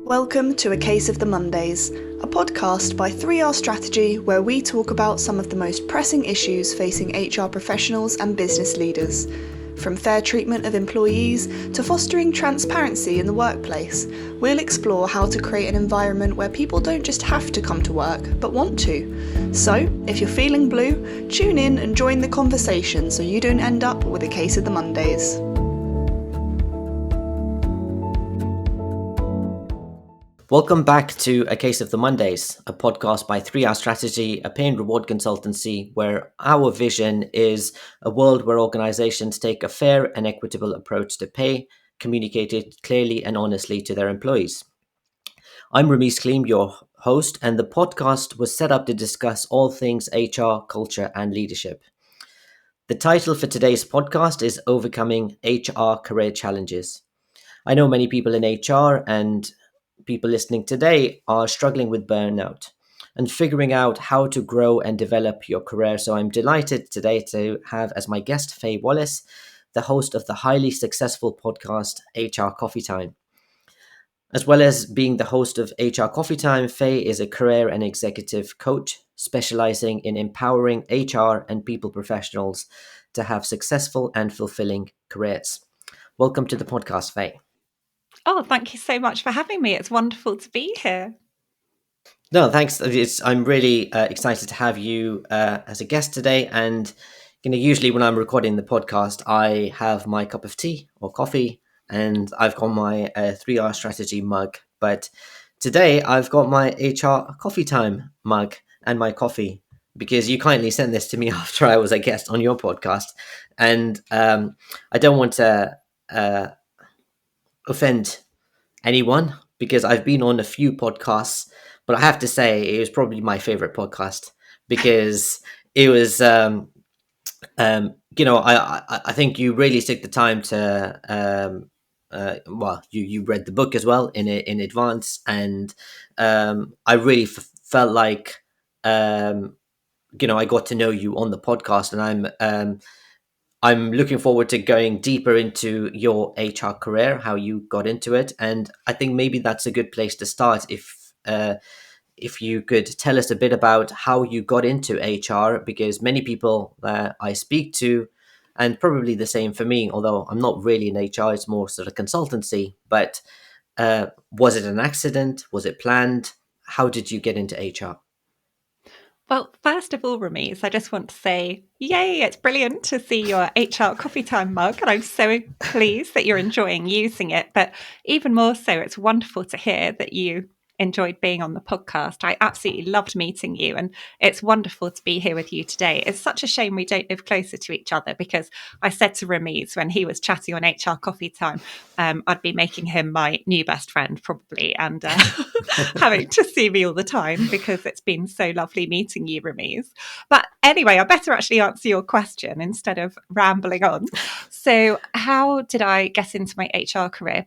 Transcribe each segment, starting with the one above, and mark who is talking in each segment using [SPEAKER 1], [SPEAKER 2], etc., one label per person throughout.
[SPEAKER 1] Welcome to A Case of the Mondays, a podcast by 3R Strategy where we talk about some of the most pressing issues facing HR professionals and business leaders. From fair treatment of employees to fostering transparency in the workplace, we'll explore how to create an environment where people don't just have to come to work, but want to. So, if you're feeling blue, tune in and join the conversation so you don't end up with a case of the Mondays.
[SPEAKER 2] Welcome back to A Case of the Mondays, a podcast by 3R Strategy, a pay and reward consultancy where our vision is a world where organizations take a fair and equitable approach to pay, communicated clearly and honestly to their employees. I'm Ramesh Kleem, your host, and the podcast was set up to discuss all things HR, culture, and leadership. The title for today's podcast is Overcoming HR Career Challenges. I know many people in HR and people listening today are struggling with burnout and figuring out how to grow and develop your career. So I'm delighted today to have as my guest Fay Wallis, the host of the highly successful podcast HR Coffee Time. As well as being the host of HR Coffee Time, Fay is a career and executive coach specializing in empowering HR and people professionals to have successful and fulfilling careers. Welcome to the podcast, Fay.
[SPEAKER 3] Oh, thank you so much for having me. It's wonderful to be here.
[SPEAKER 2] No, thanks. I'm really excited to have you as a guest today. And usually when I'm recording the podcast, I have my cup of tea or coffee, and I've got my 3R Strategy mug. But today I've got my HR Coffee Time mug and my coffee because you kindly sent this to me after I was a guest on your podcast, and I don't want to offend anyone because I've been on a few podcasts, but I have to say it was probably my favorite podcast because it was, I think you really took the time to, you read the book as well in advance, and I really felt like, I got to know you on the podcast, and I'm looking forward to going deeper into your HR career, how you got into it, and I think maybe that's a good place to start. If you could tell us a bit about how you got into HR, because many people that I speak to, and probably the same for me, although I'm not really in HR, it's more sort of consultancy. But was it an accident? Was it planned? How did you get into HR?
[SPEAKER 3] Well, first of all, Ramesh, I just want to say, yay, it's brilliant to see your HR Coffee Time mug, and I'm so pleased that you're enjoying using it. But even more so, it's wonderful to hear that you enjoyed being on the podcast. I absolutely loved meeting you, and it's wonderful to be here with you today. It's such a shame we don't live closer to each other, because I said to Ramesh when he was chatting on HR Coffee Time, I'd be making him my new best friend probably, and having to see me all the time, because it's been so lovely meeting you, Ramesh. But anyway, I better actually answer your question instead of rambling on. So how did I get into my HR career?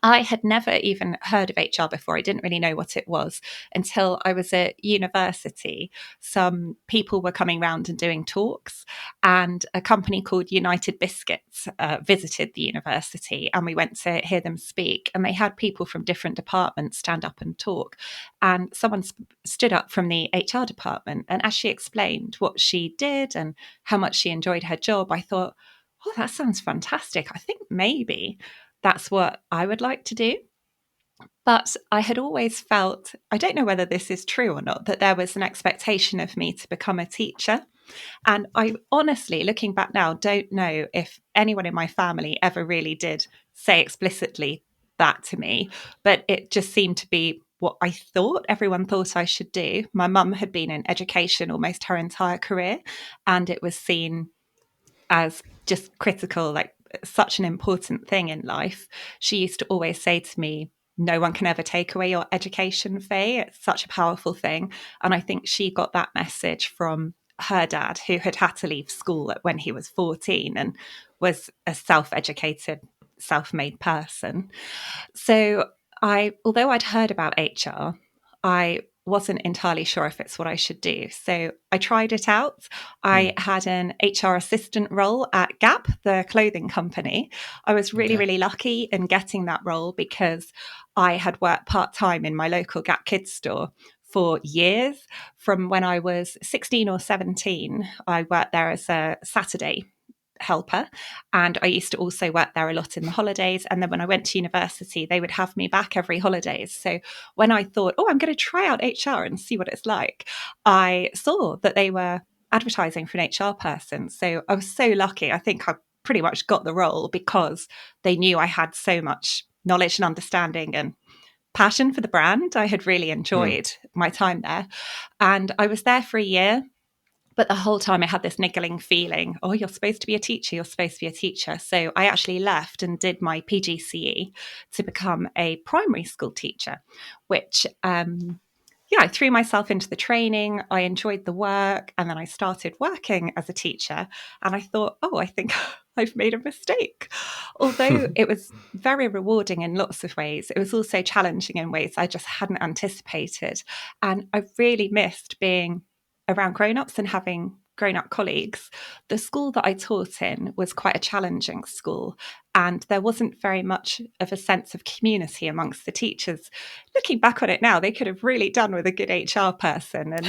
[SPEAKER 3] I had never even heard of HR before. I didn't really know what it was until I was at university. Some people were coming round and doing talks, and a company called United Biscuits visited the university, and we went to hear them speak. And they had people from different departments stand up and talk. And someone stood up from the HR department, and as she explained what she did and how much she enjoyed her job, I thought, oh, that sounds fantastic. I think maybe that's what I would like to do. But I had always felt, I don't know whether this is true or not, that there was an expectation of me to become a teacher. And I honestly, looking back now, don't know if anyone in my family ever really did say explicitly that to me, but it just seemed to be what I thought everyone thought I should do. My mum had been in education almost her entire career, and it was seen as just critical, like such an important thing in life. She used to always say to me, no one can ever take away your education, Faye. It's such a powerful thing. And I think she got that message from her dad, who had to leave school when he was 14 and was a self-educated, self-made person. So although I'd heard about HR, I wasn't entirely sure if it's what I should do. So I tried it out. I had an HR assistant role at Gap, the clothing company. I was really, really lucky in getting that role because I had worked part-time in my local Gap Kids store for years. From when I was 16 or 17, I worked there as a Saturday helper, and I used to also work there a lot in the holidays. And then when I went to university, they would have me back every holidays. So when I thought, oh, I'm going to try out HR and see what it's like, I saw that they were advertising for an HR person. So I was so lucky. I think I pretty much got the role because they knew I had so much knowledge and understanding and passion for the brand. I had really enjoyed my time there. And I was there for a year. But the whole time I had this niggling feeling, oh, you're supposed to be a teacher, you're supposed to be a teacher. So I actually left and did my PGCE to become a primary school teacher, which, I threw myself into the training. I enjoyed the work. And then I started working as a teacher. And I thought, oh, I think I've made a mistake. Although it was very rewarding in lots of ways, it was also challenging in ways I just hadn't anticipated. And I really missed being around grown-ups and having grown-up colleagues. The school that I taught in was quite a challenging school, and there wasn't very much of a sense of community amongst the teachers. Looking back on it now, they could have really done with a good HR person. And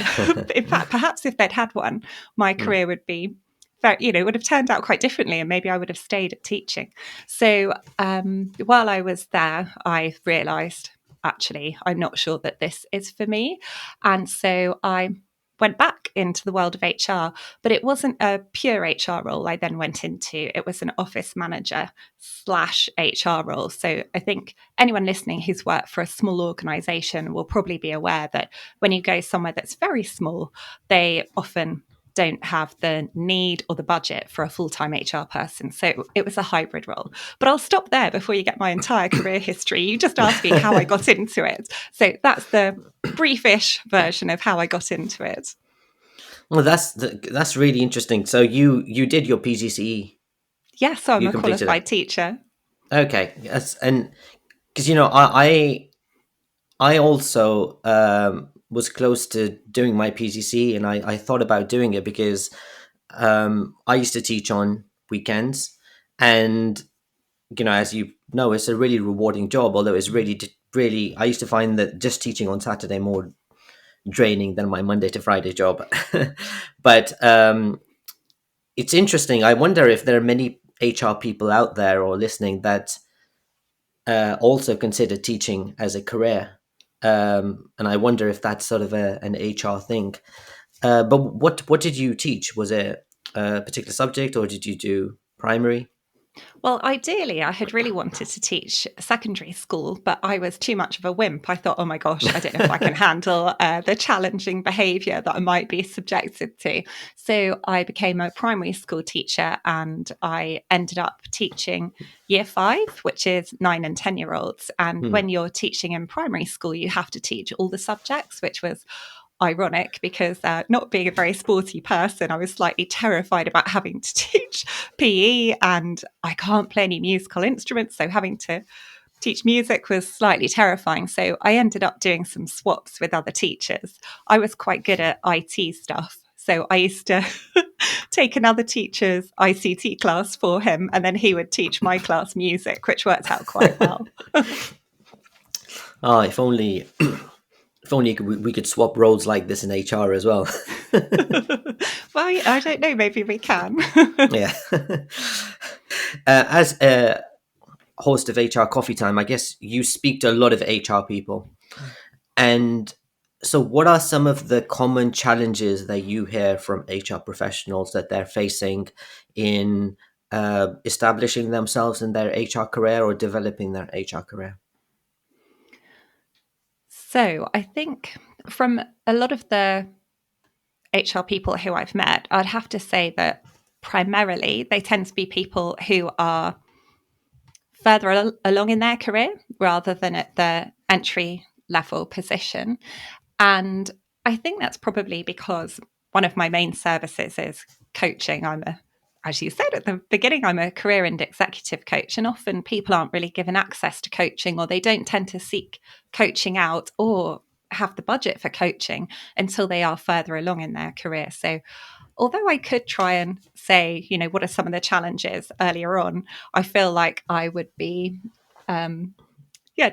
[SPEAKER 3] in fact, perhaps if they'd had one, my career would be would have turned out quite differently, and maybe I would have stayed at teaching. So while I was there, I realised, actually, I'm not sure that this is for me. And so I went back into the world of HR, but it wasn't a pure HR role I then went into. It was an office manager / HR role. So I think anyone listening who's worked for a small organisation will probably be aware that when you go somewhere that's very small, they often don't have the need or the budget for a full-time HR person. So it was a hybrid role. But I'll stop there before you get my entire career history. You just asked me how I got into it. So that's the briefish version of how I got into it.
[SPEAKER 2] Well, that's really interesting. So you did your PGCE.
[SPEAKER 3] Yes, so I'm
[SPEAKER 2] You
[SPEAKER 3] a
[SPEAKER 2] completed
[SPEAKER 3] qualified
[SPEAKER 2] it.
[SPEAKER 3] teacher.
[SPEAKER 2] Okay, yes, and because I also was close to doing my PGCE, and I thought about doing it because I used to teach on weekends, and as you know, it's a really rewarding job. Although it's really, I used to find that just teaching on Saturday more draining than my Monday to Friday job. But it's interesting. I wonder if there are many HR people out there or listening that also consider teaching as a career. And I wonder if that's sort of an HR thing. But what did you teach? Was it a particular subject, or did you do primary?
[SPEAKER 3] Well, ideally, I had really wanted to teach secondary school, but I was too much of a wimp. I thought, oh my gosh, I don't know if I can handle the challenging behaviour that I might be subjected to. So I became a primary school teacher, and I ended up teaching year 5, which is 9 and 10-year-olds. And when you're teaching in primary school, you have to teach all the subjects, which was ironic because not being a very sporty person, I was slightly terrified about having to teach PE, and I can't play any musical instruments, so having to teach music was slightly terrifying. So I ended up doing some swaps with other teachers. I was quite good at IT stuff, so I used to take another teacher's ICT class for him, and then he would teach my class music, which worked out quite well.
[SPEAKER 2] Ah, if only. If only we could swap roles like this in HR as well.
[SPEAKER 3] Well, I don't know. Maybe we can.
[SPEAKER 2] Yeah. As a host of HR Coffee Time, I guess you speak to a lot of HR people. And so what are some of the common challenges that you hear from HR professionals that they're facing in establishing themselves in their HR career or developing their HR career?
[SPEAKER 3] So I think from a lot of the HR people who I've met, I'd have to say that primarily they tend to be people who are further along in their career rather than at the entry level position. And I think that's probably because one of my main services is coaching. As you said at the beginning, I'm a career and executive coach, and often people aren't really given access to coaching, or they don't tend to seek coaching out or have the budget for coaching until they are further along in their career. So although I could try and say, what are some of the challenges earlier on, I feel like I would be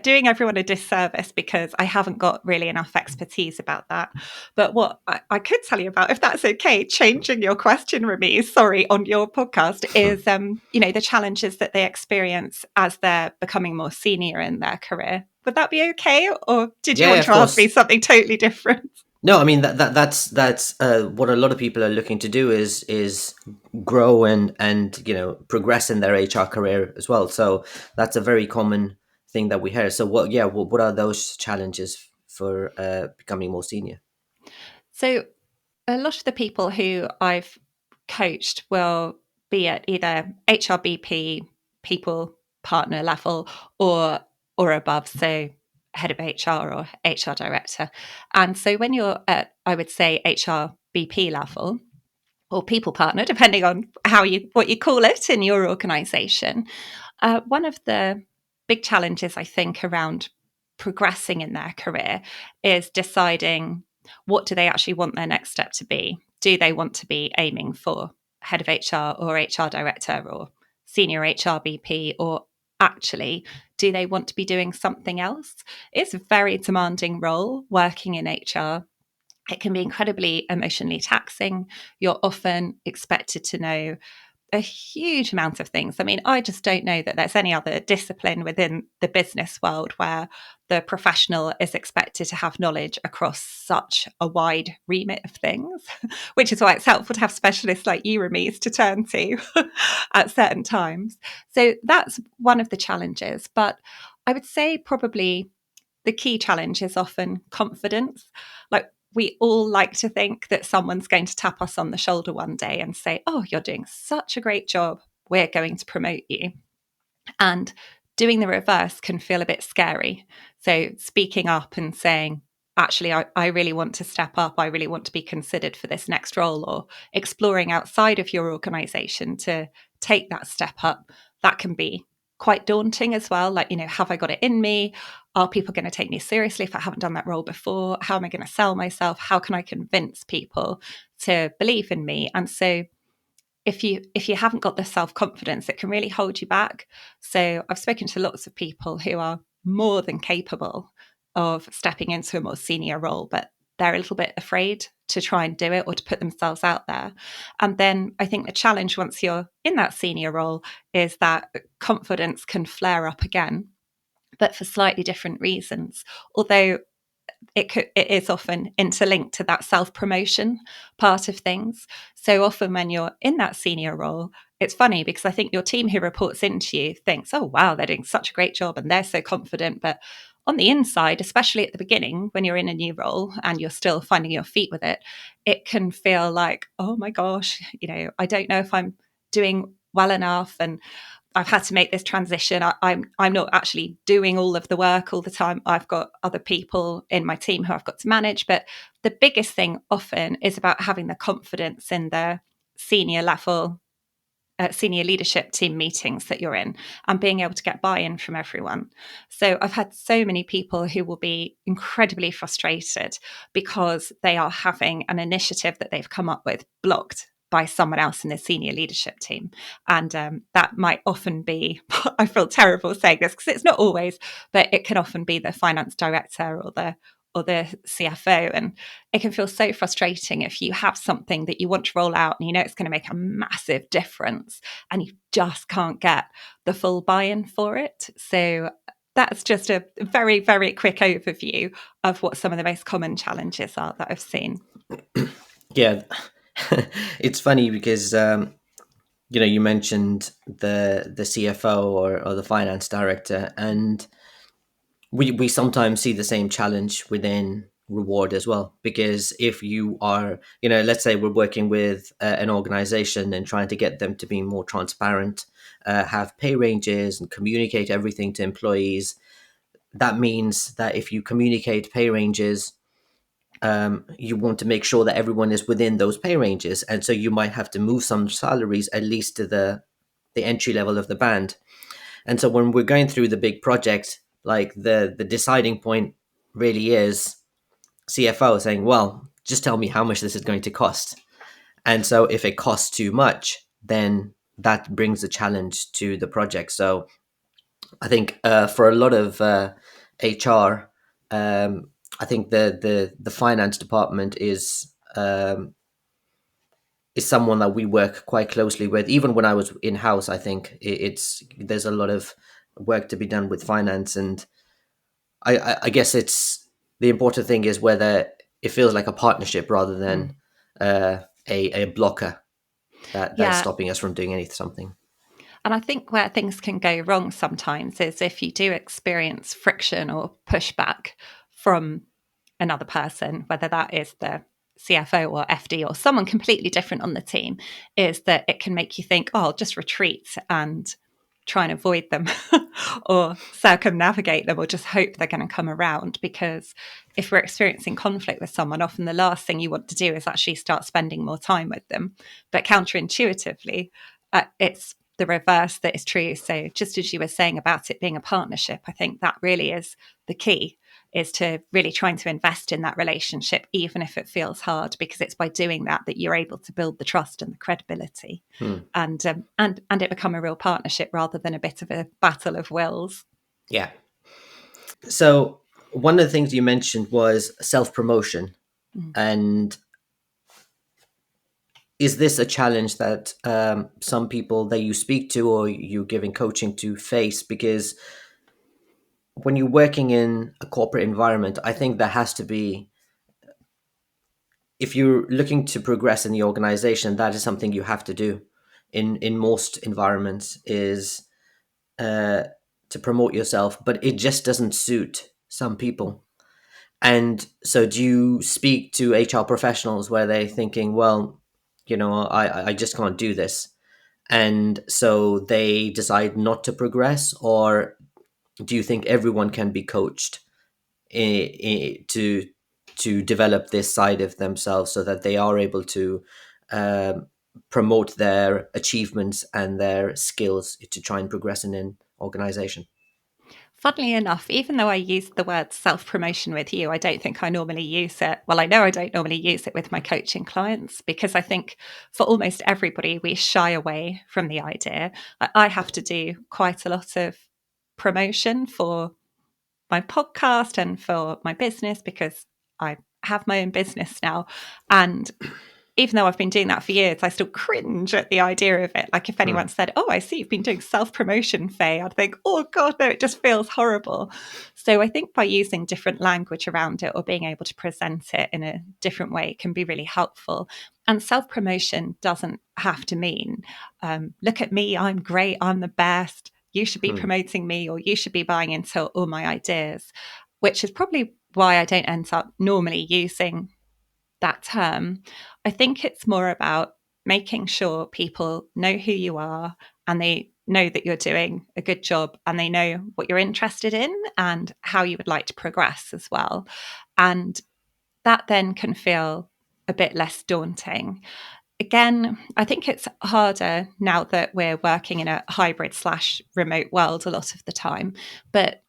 [SPEAKER 3] doing everyone a disservice because I haven't got really enough expertise about that. But what I could tell you about, if that's okay, changing your question, Remy, sorry, on your podcast, is the challenges that they experience as they're becoming more senior in their career. Would that be okay, or did you
[SPEAKER 2] Yeah,
[SPEAKER 3] want
[SPEAKER 2] of
[SPEAKER 3] to ask me
[SPEAKER 2] course.
[SPEAKER 3] something totally different?
[SPEAKER 2] No, I mean that's what a lot of people are looking to do is grow and progress in their HR career as well. So that's a very common thing that we hear. So what are those challenges for becoming more senior?
[SPEAKER 3] So a lot of the people who I've coached will be at either HRBP, people partner level, or above, so head of HR or HR director. And so when you're at, I would say, HRBP level or people partner, depending on what you call it in your organization, one of the big challenges I think around progressing in their career is deciding what do they actually want their next step to be. Do they want to be aiming for head of HR or HR director or senior HR BP, or actually do they want to be doing something else? It's a very demanding role working in HR. It can be incredibly emotionally taxing. You're often expected to know a huge amount of things. I mean, I just don't know that there's any other discipline within the business world where the professional is expected to have knowledge across such a wide remit of things, which is why it's helpful to have specialists like you, Rameez, to turn to at certain times. So that's one of the challenges. But I would say probably the key challenge is often confidence. Like, we all like to think that someone's going to tap us on the shoulder one day and say, "Oh, you're doing such a great job. We're going to promote you." And doing the reverse can feel a bit scary. So speaking up and saying, actually, I really want to step up. I really want to be considered for this next role, or exploring outside of your organization to take that step up, that can be quite daunting as well. Like, have I got it in me? Are people going to take me seriously if I haven't done that role before? How am I going to sell myself? How can I convince people to believe in me? And so if you haven't got the self-confidence, it can really hold you back. So I've spoken to lots of people who are more than capable of stepping into a more senior role, but they're a little bit afraid to try and do it or to put themselves out there. And then I think the challenge once you're in that senior role is that confidence can flare up again, but for slightly different reasons. Although it is often interlinked to that self-promotion part of things. So often when you're in that senior role, it's funny because I think your team who reports into you thinks, "Oh, wow, they're doing such a great job and they're so confident." But on the inside, especially at the beginning, when you're in a new role and you're still finding your feet with it, it can feel like, "Oh my gosh, I don't know if I'm doing well enough, and I've had to make this transition. I'm not actually doing all of the work all the time. I've got other people in my team who I've got to manage." But the biggest thing often is about having the confidence in the senior level, senior leadership team meetings that you're in, and being able to get buy-in from everyone. So I've had so many people who will be incredibly frustrated because they are having an initiative that they've come up with blocked by someone else in the senior leadership team. And that might often be, I feel terrible saying this because it's not always, but it can often be the finance director or the CFO. And it can feel so frustrating if you have something that you want to roll out and it's going to make a massive difference and you just can't get the full buy-in for it. So that's just a very, very quick overview of what some of the most common challenges are that I've seen.
[SPEAKER 2] Yeah, it's funny because you mentioned the CFO or the finance director, and we sometimes see the same challenge within Reward as well. Because if you are, let's say we're working with an organization and trying to get them to be more transparent, have pay ranges and communicate everything to employees, that means that if you communicate pay ranges, you want to make sure that everyone is within those pay ranges, and so you might have to move some salaries at least to the entry level of the band. And so when we're going through the big project, like the deciding point really is CFO saying, "Well, just tell me how much this is going to cost." And so if it costs too much, then that brings a challenge to the project. So I think for a lot of HR, I think the finance department is someone that we work quite closely with. Even when I was in house, I think it's there's a lot of work to be done with finance, and I guess it's the important thing is whether it feels like a partnership rather than a blocker that's
[SPEAKER 3] Yeah.
[SPEAKER 2] stopping us from doing something.
[SPEAKER 3] And I think where things can go wrong sometimes is if you do experience friction or pushback from another person, whether that is the CFO or FD or someone completely different on the team, is that it can make you think, oh, I'll just retreat and try and avoid them or circumnavigate them or just hope they're going to come around. Because if we're experiencing conflict with someone, often the last thing you want to do is actually start spending more time with them. But counterintuitively, it's the reverse that is true. So just as you were saying about it being a partnership, I think that really is the key, is to really trying to invest in that relationship, even if it feels hard, because it's by doing that that you're able to build the trust and the credibility, and it become a real partnership rather than a bit of a battle of wills.
[SPEAKER 2] Yeah. So one of the things you mentioned was self-promotion. And is this a challenge that some people that you speak to or you're giving coaching to face? Because when you're working in a corporate environment, I think there has to be, if you're looking to progress in the organization, that is something you have to do in most environments, is to promote yourself, but it just doesn't suit some people. And so do you speak to HR professionals where they're thinking, well, I just can't do this, and so they decide not to progress? Or do you think everyone can be coached to develop this side of themselves so that they are able to um, promote their achievements and their skills to try and progress in an organization?
[SPEAKER 3] Funnily enough, even though I use the word self-promotion with you, I don't think I normally use it. Well, I know I don't normally use it with my coaching clients, because I think for almost everybody, we shy away from the idea. I have to do quite a lot of promotion for my podcast and for my business, because I have my own business now. And even though I've been doing that for years, I still cringe at the idea of it. Like if anyone said, oh, I see you've been doing self-promotion, Faye, I'd think, oh God, no, it just feels horrible. So I think by using different language around it or being able to present it in a different way can be really helpful. And self-promotion doesn't have to mean, look at me, I'm great, I'm the best, you should be promoting me, or you should be buying into all my ideas, which is probably why I don't end up normally using that term. I think it's more about making sure people know who you are and they know that you're doing a good job and they know what you're interested in and how you would like to progress as well. And that then can feel a bit less daunting. Again, I think it's harder now that we're working in a hybrid/remote world a lot of the time. But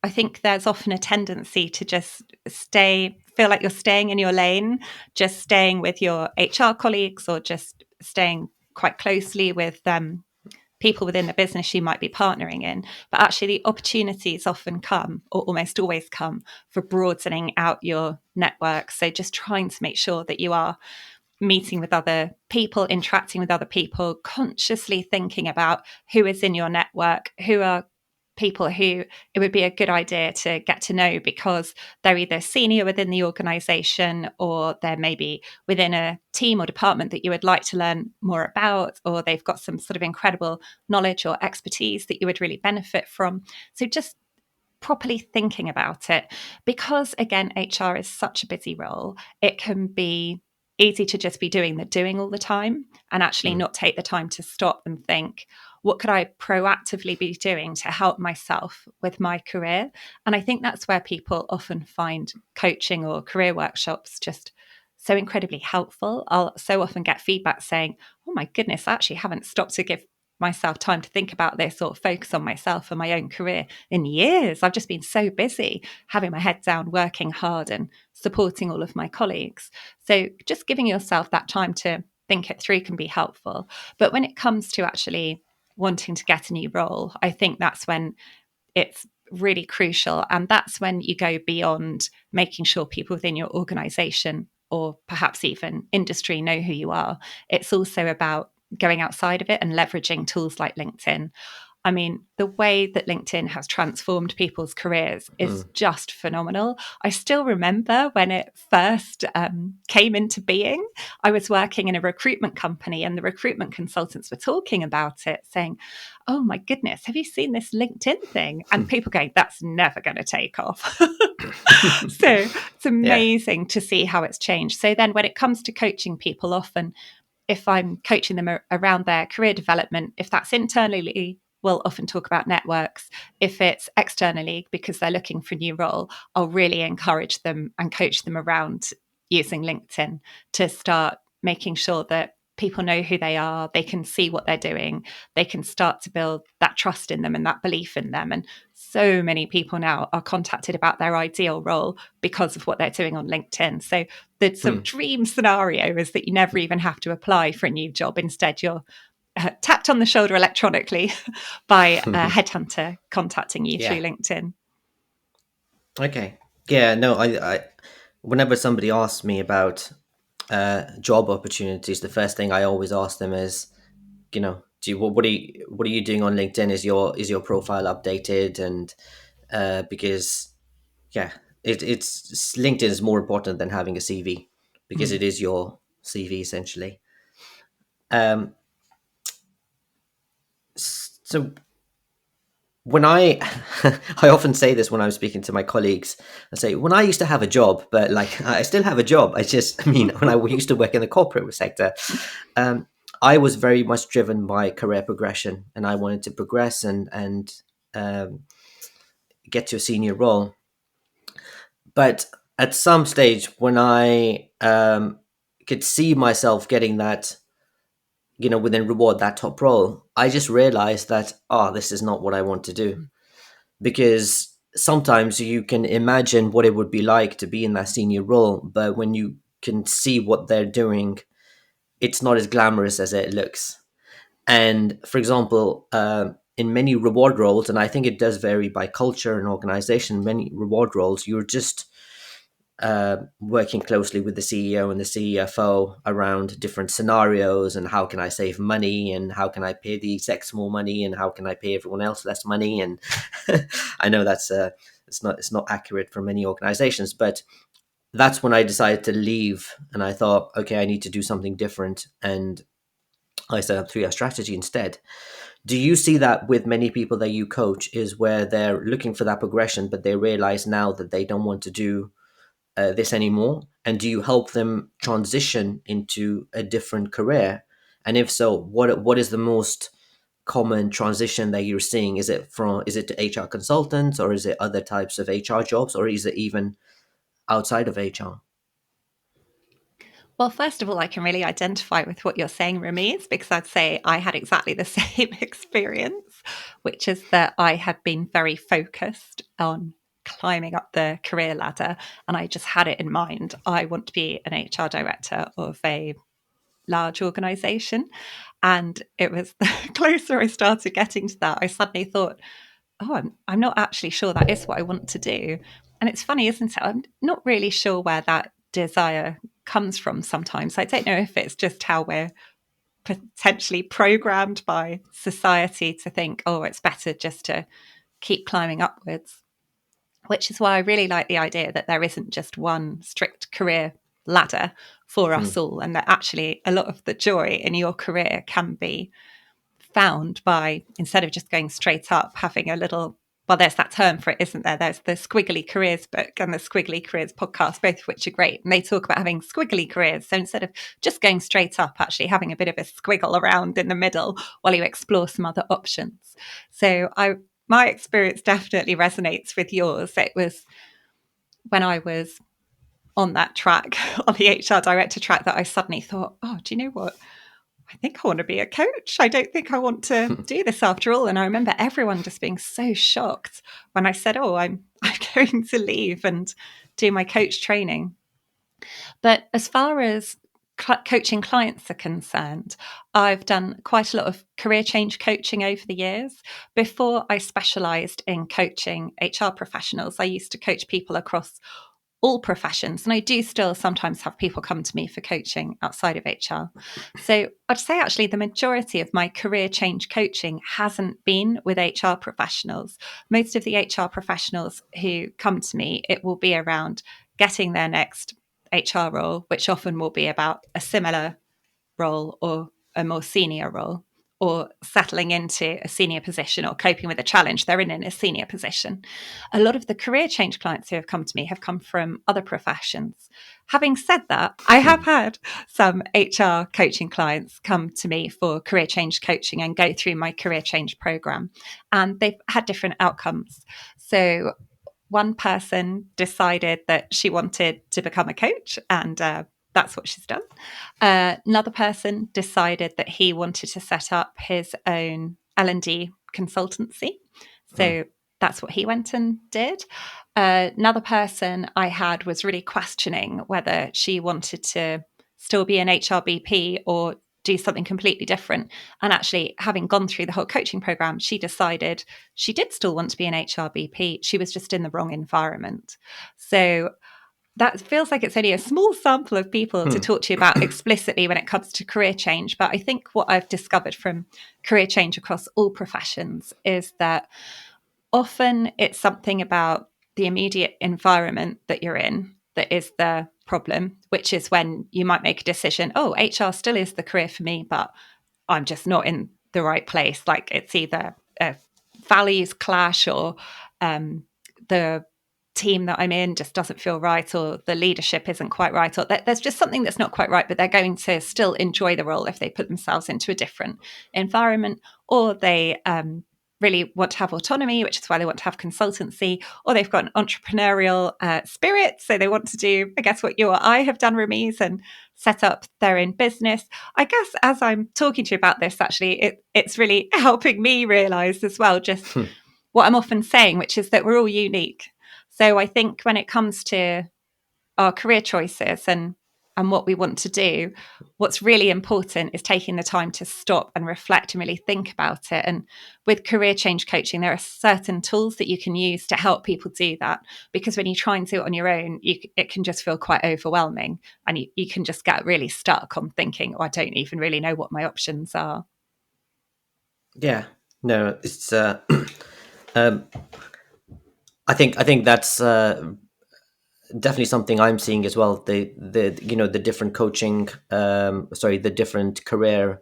[SPEAKER 3] I think there's often a tendency to just feel like you're staying in your lane, just staying with your HR colleagues or just staying quite closely with people within the business you might be partnering in. But actually, the opportunities often come, or almost always come, for broadening out your network. So just trying to make sure that you are meeting with other people, interacting with other people, consciously thinking about who is in your network, who are people who it would be a good idea to get to know because they're either senior within the organization or they're maybe within a team or department that you would like to learn more about, or they've got some sort of incredible knowledge or expertise that you would really benefit from. So just properly thinking about it, because again, HR is such a busy role, it can be easy to just be doing the doing all the time and actually not take the time to stop and think, what could I proactively be doing to help myself with my career? And I think that's where people often find coaching or career workshops just so incredibly helpful. I'll so often get feedback saying, oh my goodness, I actually haven't stopped to give myself time to think about this or focus on myself and my own career in years. I've just been so busy having my head down, working hard and supporting all of my colleagues. So just giving yourself that time to think it through can be helpful. But when it comes to actually wanting to get a new role, I think that's when it's really crucial. And that's when you go beyond making sure people within your organization or perhaps even industry know who you are. It's also about going outside of it and leveraging tools like LinkedIn. I mean, the way that LinkedIn has transformed people's careers is just phenomenal. I still remember when it first came into being. I was working in a recruitment company and the recruitment consultants were talking about it, saying, "Oh my goodness, have you seen this LinkedIn thing?" And people going, "That's never going to take off." So it's amazing to see how it's changed. So then when it comes to coaching people, often if I'm coaching them around their career development, if that's internally, we'll often talk about networks. If it's externally, because they're looking for a new role, I'll really encourage them and coach them around using LinkedIn to start making sure that people know who they are, they can see what they're doing, they can start to build that trust in them and that belief in them. And so many people now are contacted about their ideal role because of what they're doing on LinkedIn. So the sort of dream scenario is that you never even have to apply for a new job. Instead, you're tapped on the shoulder electronically by a headhunter contacting you through LinkedIn.
[SPEAKER 2] Okay. Yeah, no, I whenever somebody asks me about job opportunities, the first thing I always ask them is, what are you doing on LinkedIn? Is your profile updated? And because it's LinkedIn is more important than having a CV because it is your CV essentially. So when I I often say this when I'm speaking to my colleagues, I say when I used to have a job, but like I still have a job. I mean, when I used to work in the corporate sector, I was very much driven by career progression, and I wanted to progress and get to a senior role. But at some stage, when I could see myself getting that, within reward, that top role, I just realized that, this is not what I want to do. Because sometimes you can imagine what it would be like to be in that senior role, but when you can see what they're doing, it's not as glamorous as it looks. And for example, in many reward roles, and I think it does vary by culture and organization, many reward roles, you're just working closely with the CEO and the CFO around different scenarios and how can I save money and how can I pay the execs more money and how can I pay everyone else less money. And I know that's it's not accurate for many organizations, but that's when I decided to leave and I thought, okay, I need to do something different. And I set up 3R strategy instead. Do you see that with many people that you coach is where they're looking for that progression, but they realize now that they don't want to do this anymore? And do you help them transition into a different career? And if so, what is the most common transition that you're seeing? Is it to HR consultants, or is it other types of HR jobs, or is it even outside of HR?
[SPEAKER 3] Well, first of all, I can really identify with what you're saying, Ramiz, because I'd say I had exactly the same experience, which is that I had been very focused on climbing up the career ladder. And I just had it in mind. I want to be an HR director of a large organization. And it was the closer I started getting to that, I suddenly thought, I'm not actually sure that is what I want to do. And it's funny, isn't it? I'm not really sure where that desire comes from sometimes. I don't know if it's just how we're potentially programmed by society to think, it's better just to keep climbing upwards, which is why I really like the idea that there isn't just one strict career ladder for us all, and that actually a lot of the joy in your career can be found by, instead of just going straight up, having a little, well, there's that term for it, isn't there? There's the Squiggly Careers book and the Squiggly Careers podcast, both of which are great. And they talk about having squiggly careers. So instead of just going straight up, actually having a bit of a squiggle around in the middle while you explore some other options. So my experience definitely resonates with yours. It was when I was on that track, on the HR director track, that I suddenly thought, do you know what? I think I want to be a coach. I don't think I want to do this after all. And I remember everyone just being so shocked when I said, I'm going to leave and do my coach training. But as far as coaching clients are concerned, I've done quite a lot of career change coaching over the years. Before I specialised in coaching HR professionals, I used to coach people across all professions. And I do still sometimes have people come to me for coaching outside of HR. So I'd say actually the majority of my career change coaching hasn't been with HR professionals. Most of the HR professionals who come to me, it will be around getting their next HR role, which often will be about a similar role or a more senior role, or settling into a senior position or coping with a challenge they're in a senior position. A lot of the career change clients who have come to me have come from other professions. Having said that, I have had some HR coaching clients come to me for career change coaching and go through my career change program, and they've had different outcomes. So one person decided that she wanted to become a coach, and that's what she's done. Another person decided that he wanted to set up his own L&D consultancy. So that's what he went and did. Another person I had was really questioning whether she wanted to still be an HRBP or do something completely different. And actually, having gone through the whole coaching program, she decided she did still want to be an HRBP. She was just in the wrong environment. So that feels like it's only a small sample of people to talk to you about explicitly when it comes to career change. But I think what I've discovered from career change across all professions is that often it's something about the immediate environment that you're in that is the problem, which is when you might make a decision, oh, HR still is the career for me, but I'm just not in the right place. Like it's either a values clash or the team that I'm in just doesn't feel right, or the leadership isn't quite right, or there's just something that's not quite right, but they're going to still enjoy the role if they put themselves into a different environment, or they really want to have autonomy, which is why they want to have consultancy, or they've got an entrepreneurial spirit, so they want to do, I guess, what you or I have done, Ramiz, and set up their own business. I guess as I'm talking to you about this, actually, it's really helping me realize as well just what I'm often saying, which is that we're all unique. So I think when it comes to our career choices and what we want to do, what's really important is taking the time to stop and reflect and really think about it. And with career change coaching, there are certain tools that you can use to help people do that, because when you try and do it on your own, it can just feel quite overwhelming, and you can just get really stuck on thinking, oh, I don't even really know what my options are.
[SPEAKER 2] Yeah, no, it's I think that's definitely something I'm seeing as well. The different coaching, the different career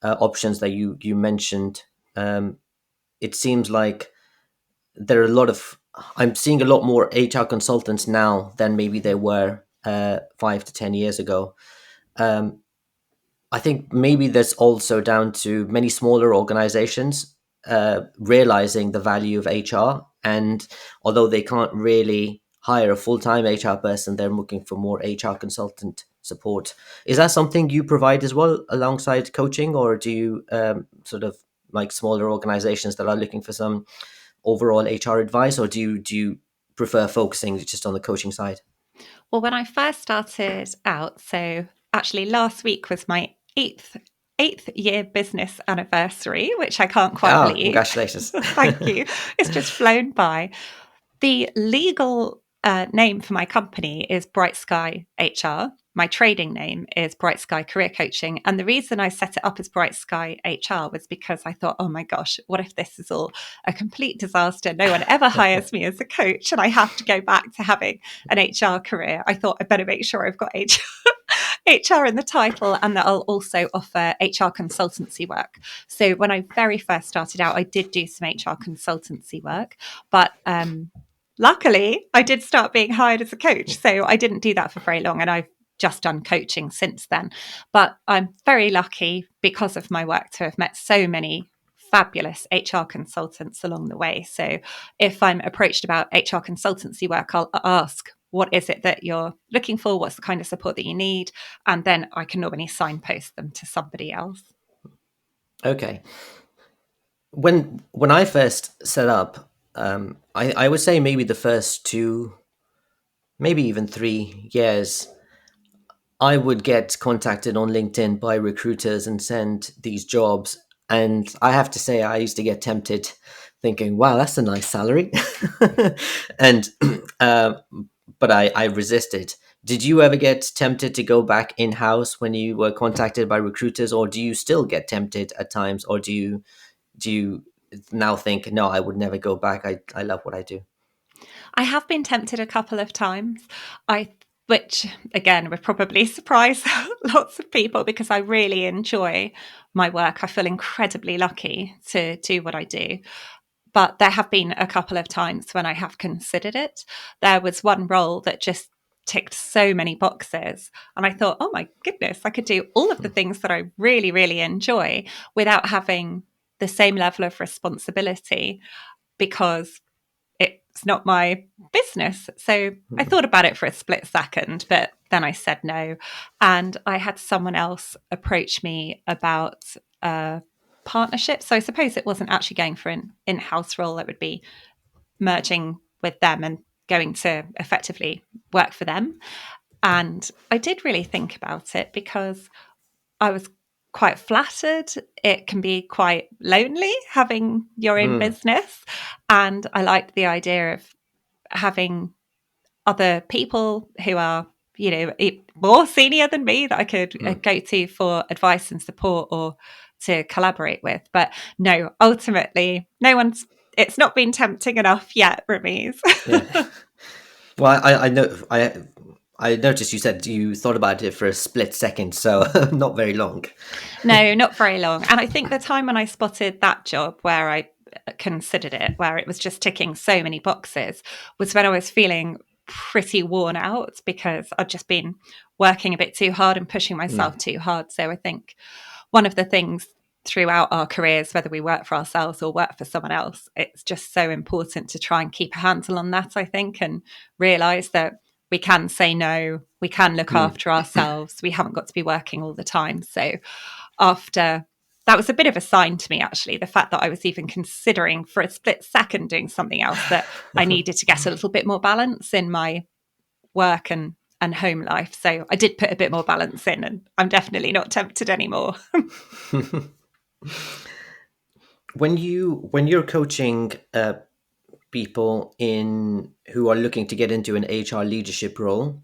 [SPEAKER 2] options that you mentioned. It seems like there are a lot of. I'm seeing a lot more HR consultants now than maybe there were 5 to 10 years ago. I think maybe that's also down to many smaller organizations realizing the value of HR. And although they can't really hire a full-time HR person, they're looking for more HR consultant support. Is that something you provide as well alongside coaching, or do you sort of like smaller organizations that are looking for some overall HR advice, or do you prefer focusing just on the coaching side?
[SPEAKER 3] Well, when I first started out, so actually last week was my eighth year business anniversary, which I can't quite
[SPEAKER 2] Ah,
[SPEAKER 3] believe.
[SPEAKER 2] congratulations.
[SPEAKER 3] Thank you. It's just flown by. The legal name for my company is Bright Sky HR. My trading name is Bright Sky Career Coaching. And the reason I set it up as Bright Sky HR was because I thought, oh my gosh, what if this is all a complete disaster? No one ever hires me as a coach and I have to go back to having an HR career. I thought I better make sure I've got HR in the title, and that I'll also offer HR consultancy work. So when I very first started out, I did do some HR consultancy work, but luckily I did start being hired as a coach. So I didn't do that for very long, and I've just done coaching since then. But I'm very lucky because of my work to have met so many fabulous HR consultants along the way. So if I'm approached about HR consultancy work, I'll ask, what is it that you're looking for? What's the kind of support that you need? And then I can normally signpost them to somebody else.
[SPEAKER 2] Okay. When I first set up, I would say maybe the first 2, maybe even 3 years, I would get contacted on LinkedIn by recruiters and send these jobs. And I have to say, I used to get tempted thinking, wow, that's a nice salary. and, uh, but I resisted. Did you ever get tempted to go back in house when you were contacted by recruiters, or do you still get tempted at times, or do you now think, no, I would never go back? I love what I do.
[SPEAKER 3] I have been tempted a couple of times. Which again would probably surprise lots of people because I really enjoy my work. I feel incredibly lucky to do what I do. But there have been a couple of times when I have considered it. There was one role that just ticked so many boxes. And I thought, oh my goodness, I could do all of the things that I really, really enjoy without having the same level of responsibility because it's not my business. So I thought about it for a split second, but then I said no. And I had someone else approach me about a partnership. So I suppose it wasn't actually going for an in-house role. It would be merging with them and going to effectively work for them. And I did really think about it because I was quite flattered. It can be quite lonely having your own
[SPEAKER 2] Mm,
[SPEAKER 3] business. And I liked the idea of having other people who are, more senior than me that I could
[SPEAKER 2] mm.
[SPEAKER 3] go to for advice and support or to collaborate with. But no, ultimately, it's not been tempting enough yet, Ramiz.
[SPEAKER 2] Yeah. Well, I know I noticed you said you thought about it for a split second, so not very long.
[SPEAKER 3] No, not very long. And I think the time when I spotted that job where I considered it, where it was just ticking so many boxes, was when I was feeling pretty worn out because I'd just been working a bit too hard and pushing myself too hard. So I think one of the things throughout our careers, whether we work for ourselves or work for someone else, it's just so important to try and keep a handle on that, I think, and realize that we can say no, we can look
[SPEAKER 2] Mm.
[SPEAKER 3] after ourselves, we haven't got to be working all the time. So after that was a bit of a sign to me, actually, the fact that I was even considering for a split second doing something else, that I needed to get a little bit more balance in my work and home life. So I did put a bit more balance in, and I'm definitely not tempted anymore.
[SPEAKER 2] When you're coaching people in who are looking to get into an HR leadership role,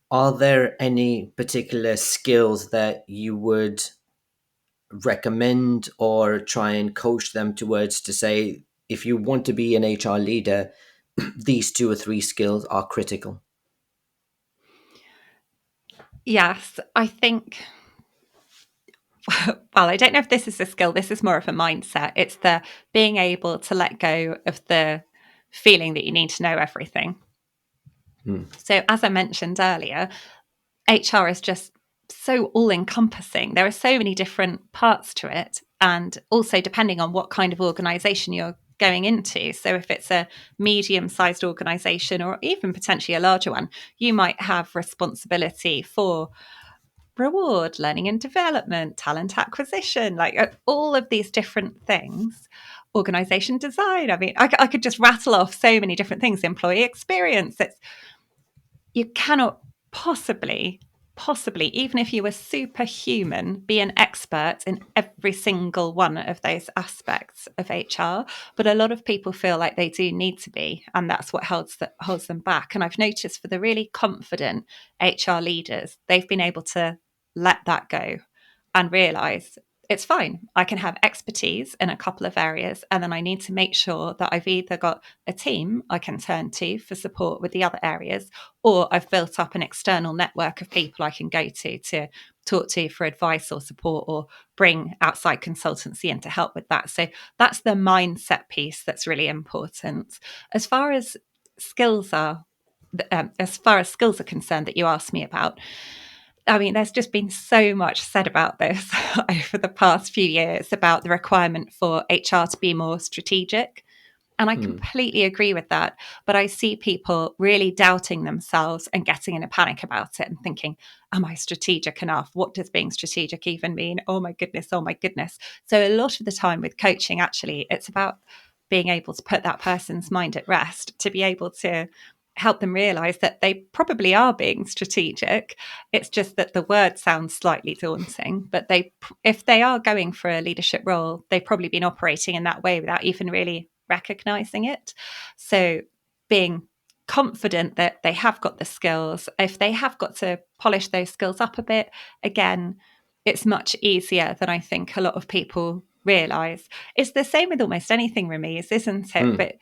[SPEAKER 2] are there any particular skills that you would recommend or try and coach them towards to say, if you want to be an HR leader, these two or three skills are critical?
[SPEAKER 3] Yes, I think, well, I don't know if this is a skill, this is more of a mindset. It's the being able to let go of the feeling that you need to know everything.
[SPEAKER 2] Hmm.
[SPEAKER 3] So, as I mentioned earlier, HR is just so all encompassing. There are so many different parts to it. And also, depending on what kind of organization you're going into. So, if it's a medium sized organization or even potentially a larger one, you might have responsibility for reward, learning and development, talent acquisition, like all of these different things. Organization design. I mean, I could just rattle off so many different things. Employee experience. You cannot possibly, even if you were superhuman, be an expert in every single one of those aspects of HR. But a lot of people feel like they do need to be, and that's what holds them back. And I've noticed for the really confident HR leaders, they've been able to let that go and realize it's fine. I can have expertise in a couple of areas, and then I need to make sure that I've either got a team I can turn to for support with the other areas, or I've built up an external network of people I can go to talk to for advice or support, or bring outside consultancy in to help with that. So that's the mindset piece that's really important. As far as skills are, as far as skills are concerned, that you asked me about, I mean, there's just been so much said about this over the past few years about the requirement for HR to be more strategic. And I
[SPEAKER 2] Hmm.
[SPEAKER 3] completely agree with that. But I see people really doubting themselves and getting in a panic about it and thinking, am I strategic enough? What does being strategic even mean? Oh my goodness. Oh my goodness. So a lot of the time with coaching, actually, it's about being able to put that person's mind at rest, to be able to help them realize that they probably are being strategic. It's just that the word sounds slightly daunting, but if they are going for a leadership role, they've probably been operating in that way without even really recognizing it. So being confident that they have got the skills, if they have got to polish those skills up a bit, again, it's much easier than I think a lot of people realize. It's the same with almost anything, Ramiz, isn't it? But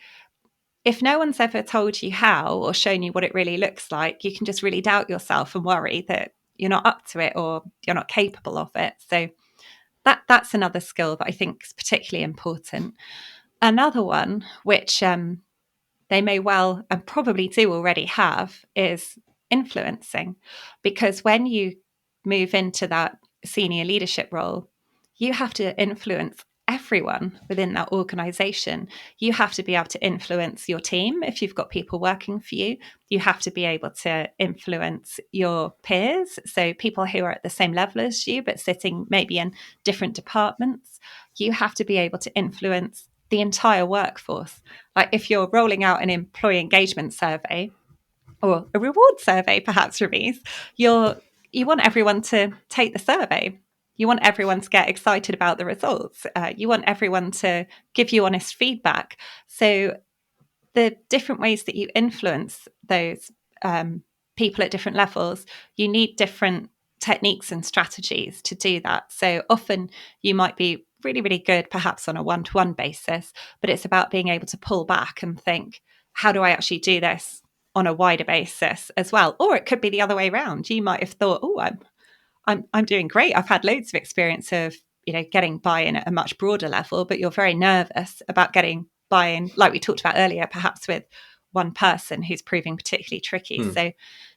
[SPEAKER 3] if no one's ever told you how or shown you what it really looks like, you can just really doubt yourself and worry that you're not up to it or you're not capable of it. So that's another skill that I think is particularly important. Another one, which they may well and probably do already have, is influencing. Because when you move into that senior leadership role, you have to influence everyone within that organization. You have to be able to influence your team if you've got people working for you. You have to be able to influence your peers, so people who are at the same level as you but sitting maybe in different departments. You have to be able to influence the entire workforce. Like if you're rolling out an employee engagement survey or a reward survey, perhaps, Ramiz, you want everyone to take the survey. You want everyone to get excited about the results. You want everyone to give you honest feedback. So the different ways that you influence those people at different levels, you need different techniques and strategies to do that. So often you might be really, really good, perhaps on a one-to-one basis, but it's about being able to pull back and think, how do I actually do this on a wider basis as well? Or it could be the other way around. You might have thought, oh, I'm doing great. I've had loads of experience of, getting buy-in at a much broader level, but you're very nervous about getting buy-in, like we talked about earlier, perhaps with one person who's proving particularly tricky. So,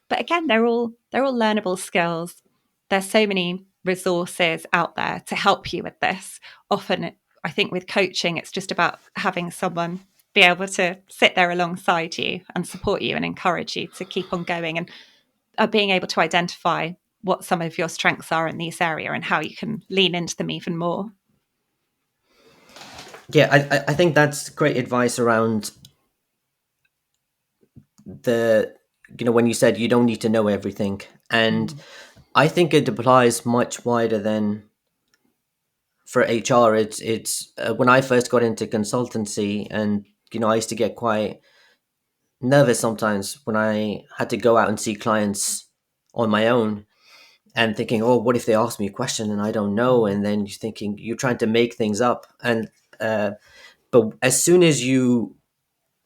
[SPEAKER 3] but again, they're all learnable skills. There's so many resources out there to help you with this. Often, I think with coaching, it's just about having someone be able to sit there alongside you and support you and encourage you to keep on going, and being able to identify what some of your strengths are in this area and how you can lean into them even more.
[SPEAKER 2] Yeah, I think that's great advice around when you said you don't need to know everything. And I think it applies much wider than for HR. It's when I first got into consultancy, and I used to get quite nervous sometimes when I had to go out and see clients on my own, and thinking, oh, what if they ask me a question and I don't know? And then you're thinking, you're trying to make things up. And but as soon as you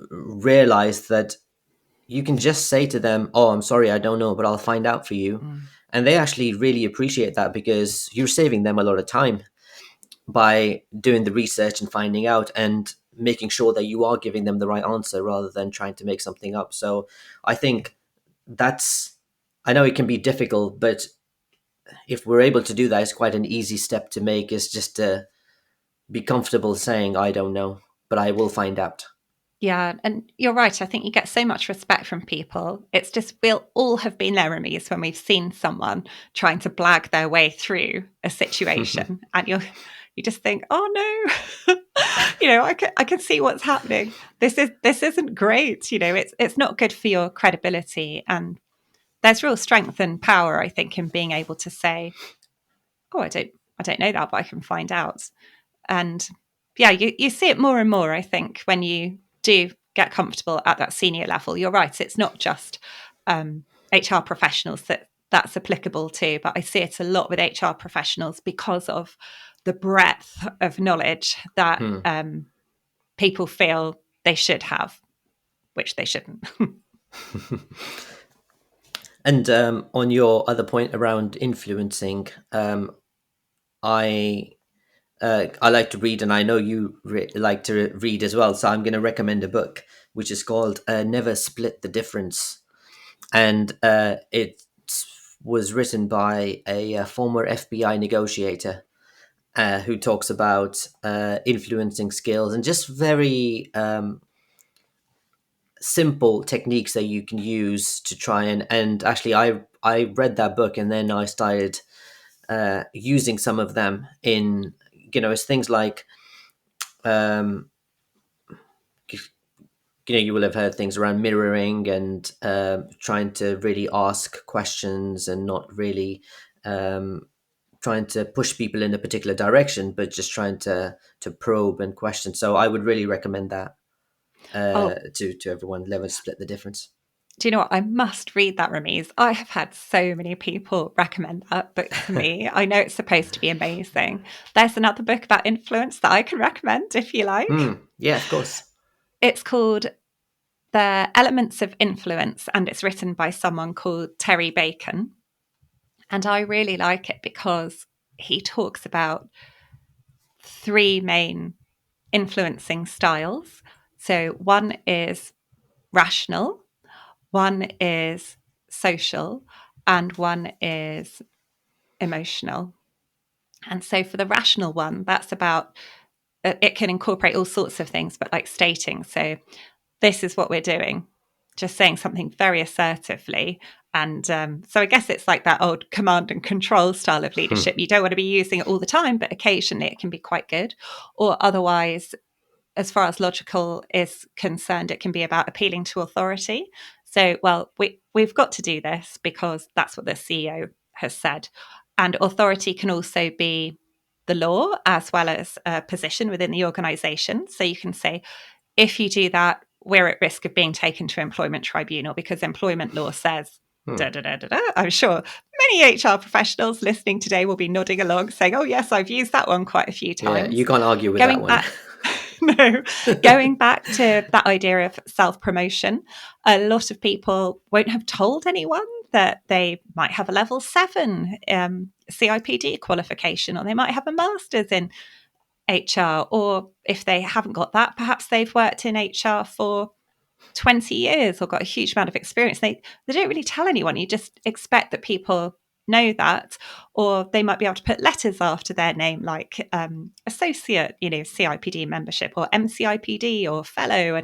[SPEAKER 2] realize that you can just say to them, oh, I'm sorry, I don't know, but I'll find out for you. And they actually really appreciate that, because you're saving them a lot of time by doing the research and finding out and making sure that you are giving them the right answer rather than trying to make something up. So I think I know it can be difficult, but if we're able to do that, it's quite an easy step to make, is just to be comfortable saying, I don't know, but I will find out.
[SPEAKER 3] Yeah, and you're right. I think you get so much respect from people. It's just we'll all have been there, Ramiz, when we've seen someone trying to blag their way through a situation, and you just think, oh no, I can see what's happening. This isn't great. It's not good for your credibility, and there's real strength and power, I think, in being able to say, oh, I don't know that, but I can find out. And yeah, you see it more and more, I think, when you do get comfortable at that senior level. You're right, it's not just HR professionals that's applicable to, but I see it a lot with HR professionals because of the breadth of knowledge that people feel they should have, which they shouldn't.
[SPEAKER 2] And on your other point around influencing, I like to read, and I know you like to read as well. So I'm going to recommend a book which is called "Never Split the Difference," and it was written by a former FBI negotiator who talks about influencing skills and just very simple techniques that you can use to try and actually I read that book, and then I started using some of them in it's things like you will have heard things around mirroring and trying to really ask questions and not really trying to push people in a particular direction, but just trying to probe and question. So I would really recommend that to everyone. Never split the difference.
[SPEAKER 3] Do you know what? I must read that, Ramiz. I have had so many people recommend that book to me. I know it's supposed to be amazing. There's another book about influence that I can recommend if you like.
[SPEAKER 2] Yeah, of course.
[SPEAKER 3] It's called The Elements of Influence, and it's written by someone called Terry Bacon. And I really like it because he talks about three main influencing styles. So one is rational, one is social, and one is emotional. And so for the rational one, that's about it can incorporate all sorts of things, but like stating, so this is what we're doing, just saying something very assertively. And so I guess it's like that old command and control style of leadership. You don't want to be using it all the time, but occasionally it can be quite good. Or otherwise, as far as logical is concerned, it can be about appealing to authority. So, well, we've got to do this because that's what the CEO has said. And authority can also be the law as well as a position within the organization. So you can say, if you do that, we're at risk of being taken to employment tribunal because employment law says, da, da, da, da, da. I'm sure many HR professionals listening today will be nodding along saying, oh, yes, I've used that one quite a few times.
[SPEAKER 2] Yeah, you can't argue with
[SPEAKER 3] Going
[SPEAKER 2] that one.
[SPEAKER 3] back, no, going back to that idea of self-promotion, a lot of people won't have told anyone that they might have a level 7 CIPD qualification, or they might have a master's in HR, or if they haven't got that, perhaps they've worked in HR for 20 years or got a huge amount of experience. They don't really tell anyone. You just expect that people know that, or they might be able to put letters after their name like associate, CIPD membership, or MCIPD, or fellow,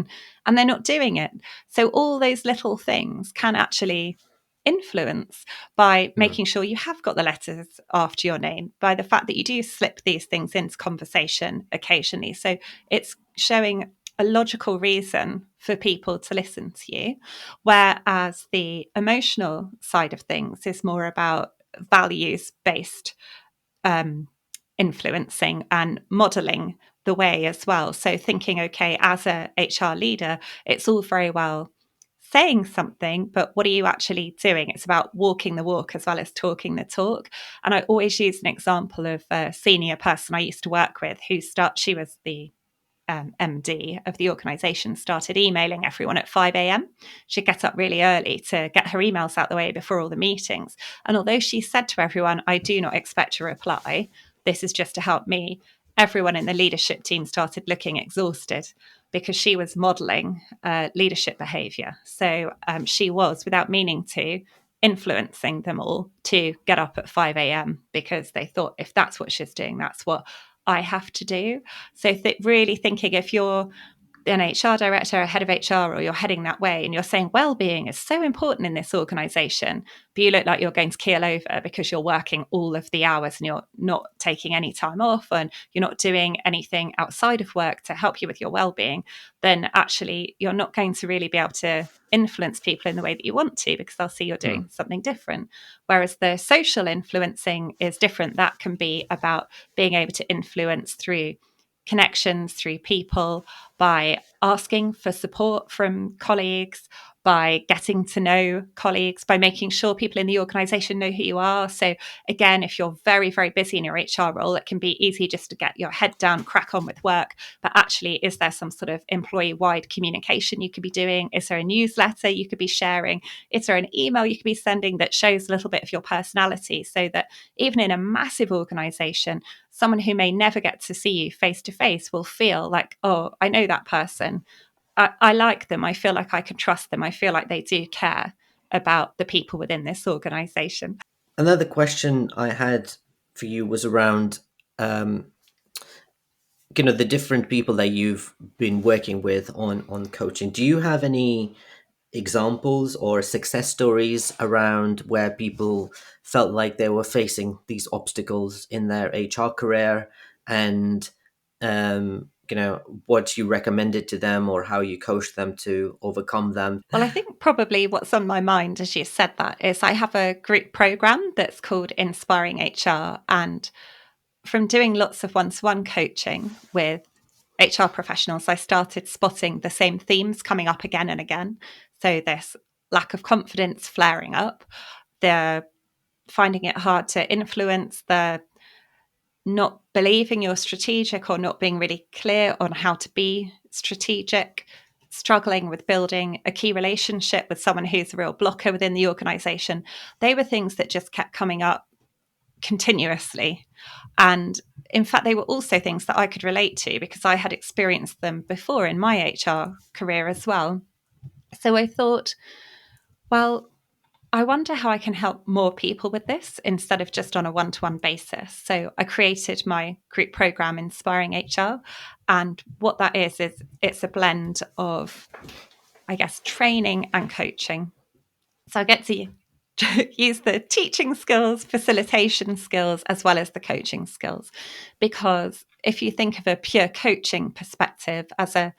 [SPEAKER 3] and they're not doing it. So all those little things can actually influence by making sure you have got the letters after your name, by the fact that you do slip these things into conversation occasionally. So it's showing a logical reason for people to listen to you, whereas the emotional side of things is more about values-based influencing and modeling the way as well. So thinking, okay, as a HR leader, it's all very well saying something, but what are you actually doing? It's about walking the walk as well as talking the talk. And I always use an example of a senior person I used to work with she was the MD of the organization, started emailing everyone at 5 a.m. She'd get up really early to get her emails out the way before all the meetings. And although she said to everyone, I do not expect a reply, this is just to help me, everyone in the leadership team started looking exhausted because she was modeling leadership behavior. So she was, without meaning to, influencing them all to get up at 5 a.m. because they thought, if that's what she's doing, that's what I have to do. So really thinking, if you're an HR director, a head of HR, or you're heading that way and you're saying well-being is so important in this organization, but you look like you're going to keel over because you're working all of the hours and you're not taking any time off and you're not doing anything outside of work to help you with your well-being, then actually you're not going to really be able to influence people in the way that you want to, because they'll see you're doing something different. Whereas the social influencing is different. That can be about being able to influence through connections, through people, by asking for support from colleagues, by getting to know colleagues, by making sure people in the organization know who you are. So again, if you're very, very busy in your HR role, it can be easy just to get your head down, crack on with work. But actually, is there some sort of employee-wide communication you could be doing? Is there a newsletter you could be sharing? Is there an email you could be sending that shows a little bit of your personality, so that even in a massive organization, someone who may never get to see you face to face will feel like, oh, I know that person. I like them. I feel like I can trust them. I feel like they do care about the people within this organization.
[SPEAKER 2] Another question I had for you was around, the different people that you've been working with on coaching. Do you have any examples or success stories around where people felt like they were facing these obstacles in their HR career and what you recommended to them or how you coached them to overcome them?
[SPEAKER 3] Well, I think probably what's on my mind as you said that is I have a group program that's called Inspiring HR. And from doing lots of one-to-one coaching with HR professionals, I started spotting the same themes coming up again and again. So this lack of confidence flaring up, the finding it hard to influence, the not believing you're strategic or not being really clear on how to be strategic, struggling with building a key relationship with someone who's a real blocker within the organization. They were things that just kept coming up continuously. And in fact, they were also things that I could relate to because I had experienced them before in my HR career as well. So I thought, well, I wonder how I can help more people with this instead of just on a one-to-one basis. So I created my group program, Inspiring HR. And what that is it's a blend of, I guess, training and coaching. So I get to use the teaching skills, facilitation skills, as well as the coaching skills. Because if you think of a pure coaching perspective as a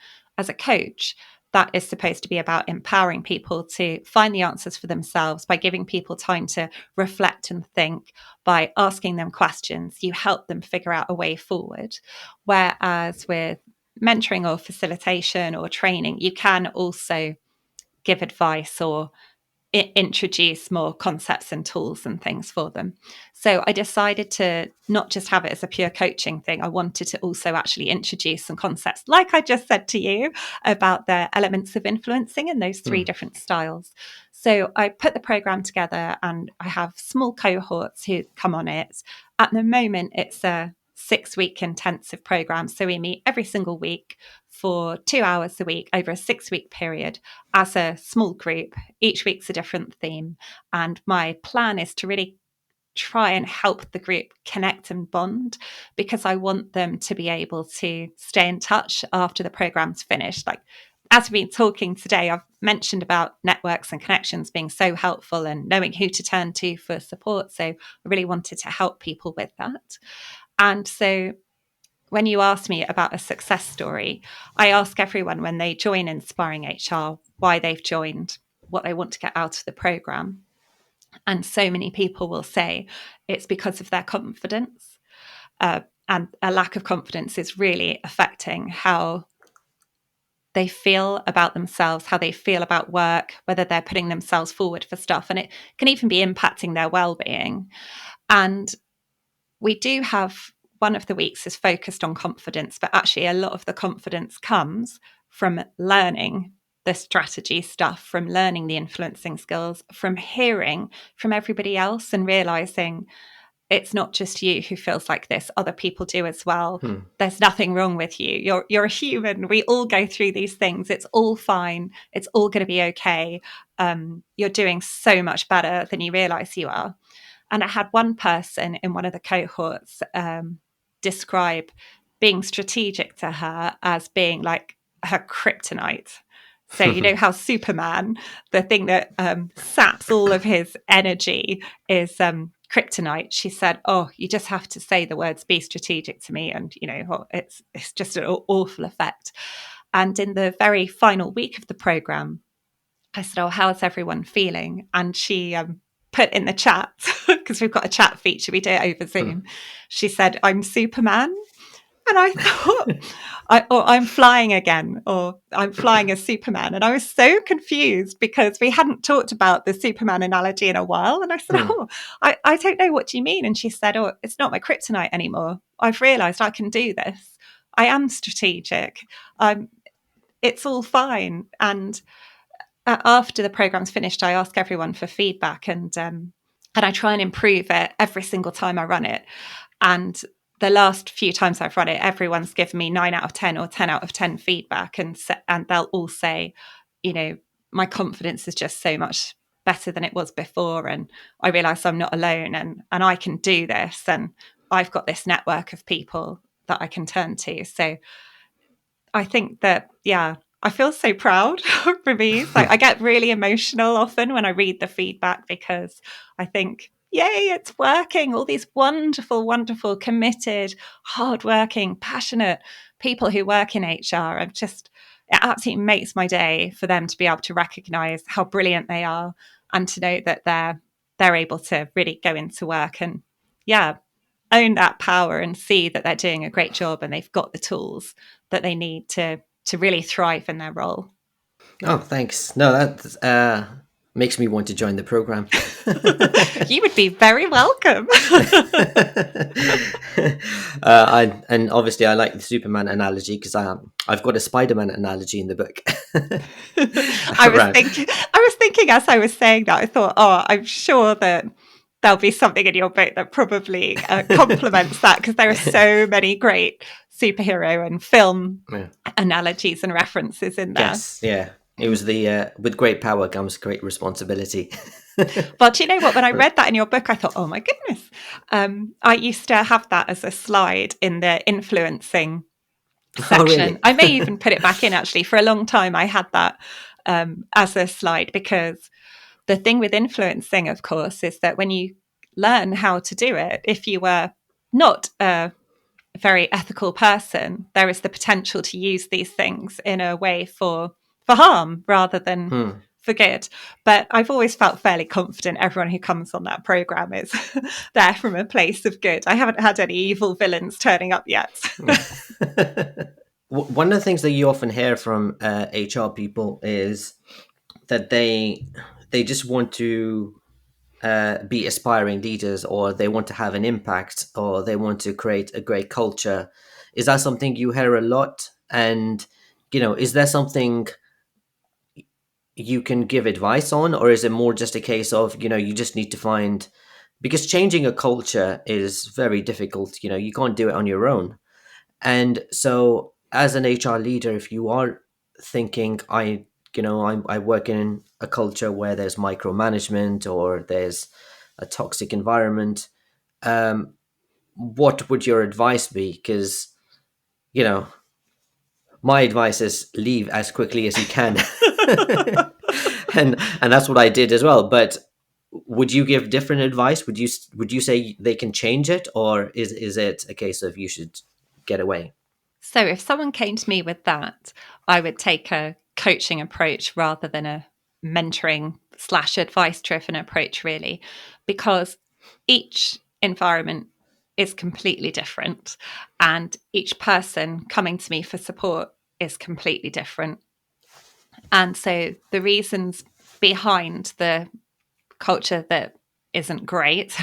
[SPEAKER 3] coach, that is supposed to be about empowering people to find the answers for themselves by giving people time to reflect and think, by asking them questions. You help them figure out a way forward. Whereas with mentoring or facilitation or training, you can also give advice or introduce more concepts and tools and things for them. So I decided to not just have it as a pure coaching thing. I wanted to also actually introduce some concepts, like I just said to you, about the elements of influencing in those three different styles. So I put the program together and I have small cohorts who come on it. At the moment, it's a 6-week intensive program. So we meet every single week for 2 hours a week over a 6-week period as a small group. Each week's a different theme. And my plan is to really try and help the group connect and bond, because I want them to be able to stay in touch after the program's finished. Like, as we've been talking today, I've mentioned about networks and connections being so helpful and knowing who to turn to for support. So I really wanted to help people with that. And so when you asked me about a success story, I ask everyone when they join Inspiring HR why they've joined, what they want to get out of the program. And so many people will say it's because of their confidence. And a lack of confidence is really affecting how they feel about themselves, how they feel about work, whether they're putting themselves forward for stuff. And it can even be impacting their well-being. And we do have one of the weeks is focused on confidence, but actually a lot of the confidence comes from learning the strategy stuff, from learning the influencing skills, from hearing from everybody else and realizing it's not just you who feels like this, other people do as well. There's nothing wrong with you. You're a human. We all go through these things. It's all fine. It's all going to be okay. You're doing so much better than you realize you are. And I had one person in one of the cohorts describe being strategic to her as being like her kryptonite. So, you know how Superman, the thing that saps all of his energy, is kryptonite. She said, "Oh, you just have to say the words 'be strategic' to me, and it's just an awful effect." And in the very final week of the program, I said, "Oh, how's everyone feeling?" And she put in the chat, because we've got a chat feature, we do it over Zoom. She said, "I'm Superman." And I thought, I'm flying again, or I'm flying as Superman. And I was so confused because we hadn't talked about the Superman analogy in a while. And I said, "Oh, I don't know, what do you mean?" And she said, "Oh, it's not my kryptonite anymore. I've realized I can do this. I am strategic. It's all fine." And after the program's finished, I ask everyone for feedback, and I try and improve it every single time I run it. And the last few times I've run it, everyone's given me 9 out of 10 or 10 out of 10 feedback, and they'll all say, my confidence is just so much better than it was before, and I realise I'm not alone, and I can do this, and I've got this network of people that I can turn to. So I think that, I feel so proud for me. So I get really emotional often when I read the feedback, because I think, yay, it's working. All these wonderful, wonderful, committed, hardworking, passionate people who work in HR. It absolutely makes my day for them to be able to recognize how brilliant they are and to know that they're able to really go into work and own that power and see that they're doing a great job and they've got the tools that they need to really thrive in their role.
[SPEAKER 2] Oh, thanks. No, that makes me want to join the program.
[SPEAKER 3] You would be very welcome.
[SPEAKER 2] And obviously, I like the Superman analogy because I've got a Spider-Man analogy in the book.
[SPEAKER 3] I was thinking as I was saying that, I thought, I'm sure that there'll be something in your book that probably complements that, because there are so many great superhero and film analogies and references in there.
[SPEAKER 2] Yes, yeah. It was the with great power comes great responsibility.
[SPEAKER 3] But you know what? When I read that in your book, I thought, oh my goodness. I used to have that as a slide in the influencing section.
[SPEAKER 2] Oh, really?
[SPEAKER 3] I may even put it back in, actually. For a long time, I had that as a slide, because the thing with influencing, of course, is that when you learn how to do it, if you were not a very ethical person, there is the potential to use these things in a way for harm rather than for good. But I've always felt fairly confident everyone who comes on that program is there from a place of good. I haven't had any evil villains turning up yet.
[SPEAKER 2] One of the things that you often hear from HR people is that they just want to be aspiring leaders, or they want to have an impact, or they want to create a great culture. Is that something you hear a lot? And, is there something you can give advice on, or is it more just a case of, you just need to find, because changing a culture is very difficult, you can't do it on your own. And so as an HR leader, if you are thinking, I work in a culture where there's micromanagement or there's a toxic environment, what would your advice be? Because, my advice is leave as quickly as you can. and that's what I did as well. But would you give different advice? Would you say they can change it, or is it a case of you should get away?
[SPEAKER 3] So if someone came to me with that, I would take a coaching approach rather than a mentoring / advice driven approach, really, because each environment is completely different and each person coming to me for support is completely different. And so the reasons behind the culture that isn't great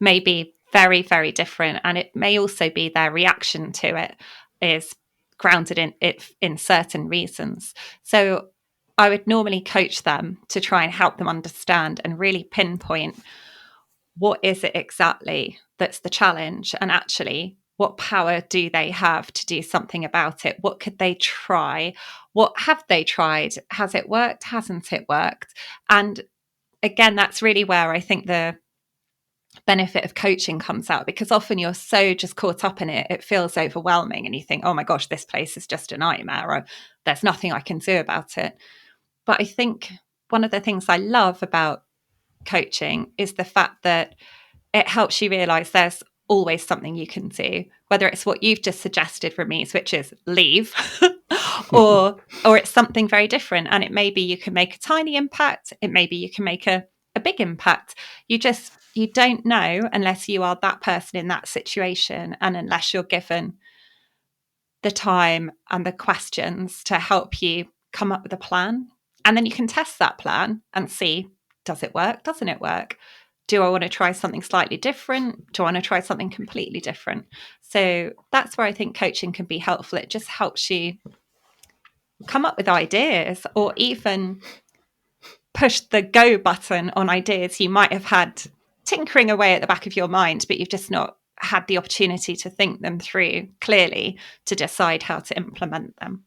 [SPEAKER 3] may be very, very different. And it may also be their reaction to it is grounded in certain reasons. So I would normally coach them to try and help them understand and really pinpoint what is it exactly that's the challenge, and actually what power do they have to do something about it? What could they try? What have they tried? Has it worked? Hasn't it worked? And again, that's really where I think the benefit of coaching comes out, because often you're so just caught up in it, it feels overwhelming and you think, oh my gosh, this place is just a nightmare, or there's nothing I can do about it. But I think one of the things I love about coaching is the fact that it helps you realize there's always something you can do, whether it's what you've just suggested, Ramiz, which is leave, or it's something very different. And it may be you can make a tiny impact. It may be you can make a big impact. You don't know unless you are that person in that situation, and unless you're given the time and the questions to help you come up with a plan. And then you can test that plan and see, does it work? Doesn't it work? Do I want to try something slightly different? Do I want to try something completely different? So that's where I think coaching can be helpful. It just helps you come up with ideas, or even push the go button on ideas you might have had tinkering away at the back of your mind, but you've just not had the opportunity to think them through clearly to decide how to implement them.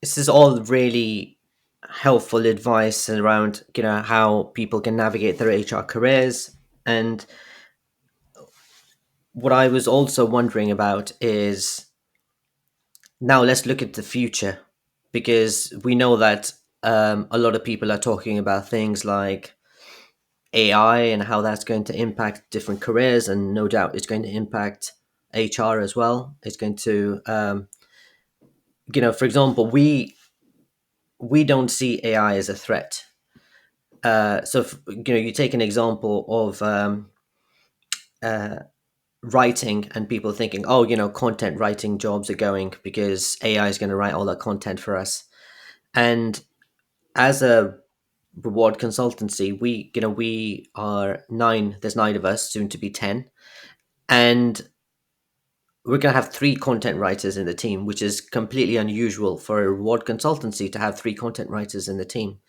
[SPEAKER 2] This is all really helpful advice around, how people can navigate their HR careers. And what I was also wondering about is, now let's look at the future, because we know that a lot of people are talking about things like AI and how that's going to impact different careers, and no doubt it's going to impact HR as well. It's going to, for example, we don't see AI as a threat. So, you take an example of writing, and people thinking, oh, content writing jobs are going because AI is going to write all that content for us. And as a reward consultancy, we are nine. There's nine of us, soon to be 10, and we're going to have three content writers in the team, which is completely unusual for a reward consultancy to have three content writers in the team.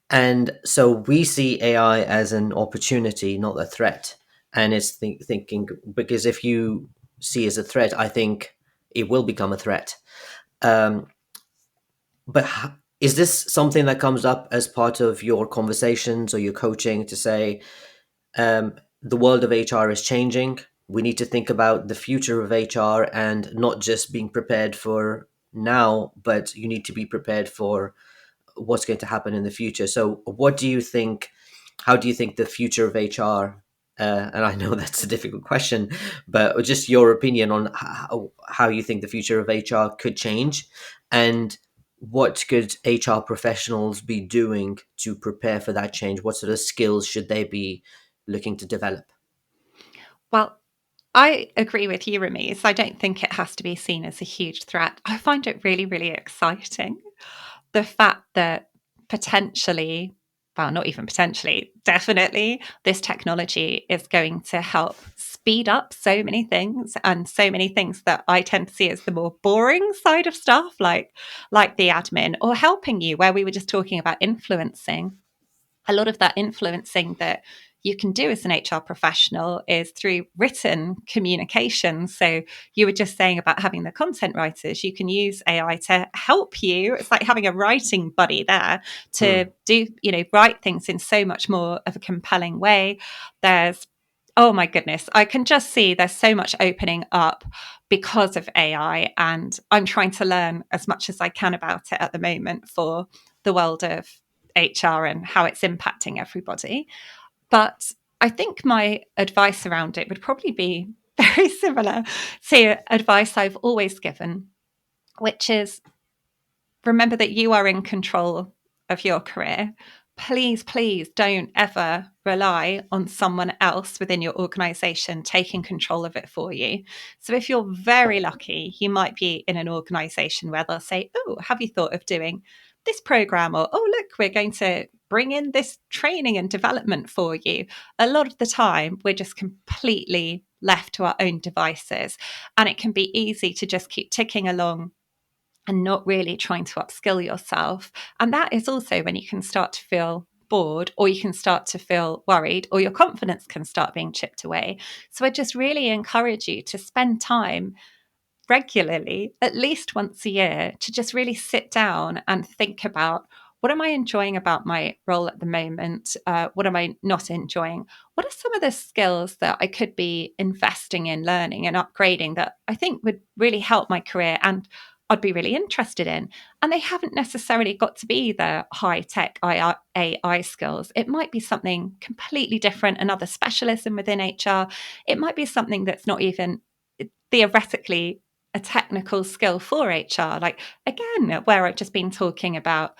[SPEAKER 2] And so we see AI as an opportunity, not a threat. And it's thinking, because if you see as a threat, I think it will become a threat. But is this something that comes up as part of your conversations or your coaching to say, the world of HR is changing. We need to think about the future of HR and not just being prepared for now, but you need to be prepared for what's going to happen in the future. So what do you think, how do you think the future of HR, and I know that's a difficult question, but just your opinion on how you think the future of HR could change, and what could HR professionals be doing to prepare for that change? What sort of skills should they be looking to develop?
[SPEAKER 3] Well, I agree with you, Rameez. I don't think it has to be seen as a huge threat. I find it really, really exciting. The fact that potentially, well, not even potentially, definitely, this technology is going to help speed up so many things, and so many things that I tend to see as the more boring side of stuff, like the admin, or helping you, where we were just talking about influencing. A lot of that influencing that you can do as an HR professional is through written communication. So you were just saying about having the content writers, you can use AI to help you. It's like having a writing buddy there to do, write things in so much more of a compelling way. Oh my goodness, I can just see there's so much opening up because of AI. And I'm trying to learn as much as I can about it at the moment for the world of HR and how it's impacting everybody. But I think my advice around it would probably be very similar to advice I've always given, which is remember that you are in control of your career. Please, please don't ever rely on someone else within your organization taking control of it for you. So, if you're very lucky, you might be in an organization where they'll say, oh, have you thought of doing this program? Or, oh, look, we're going to bring in this training and development for you. A lot of the time, we're just completely left to our own devices. And it can be easy to just keep ticking along and not really trying to upskill yourself. And that is also when you can start to feel bored, or you can start to feel worried, or your confidence can start being chipped away. So I just really encourage you to spend time regularly, at least once a year, to just really sit down and think about, what am I enjoying about my role at the moment? What am I not enjoying? What are some of the skills that I could be investing in learning and upgrading that I think would really help my career and I'd be really interested in? And they haven't necessarily got to be the high tech AI skills. It might be something completely different, another specialism within HR. It might be something that's not even theoretically a technical skill for HR. Like, again, where I've just been talking about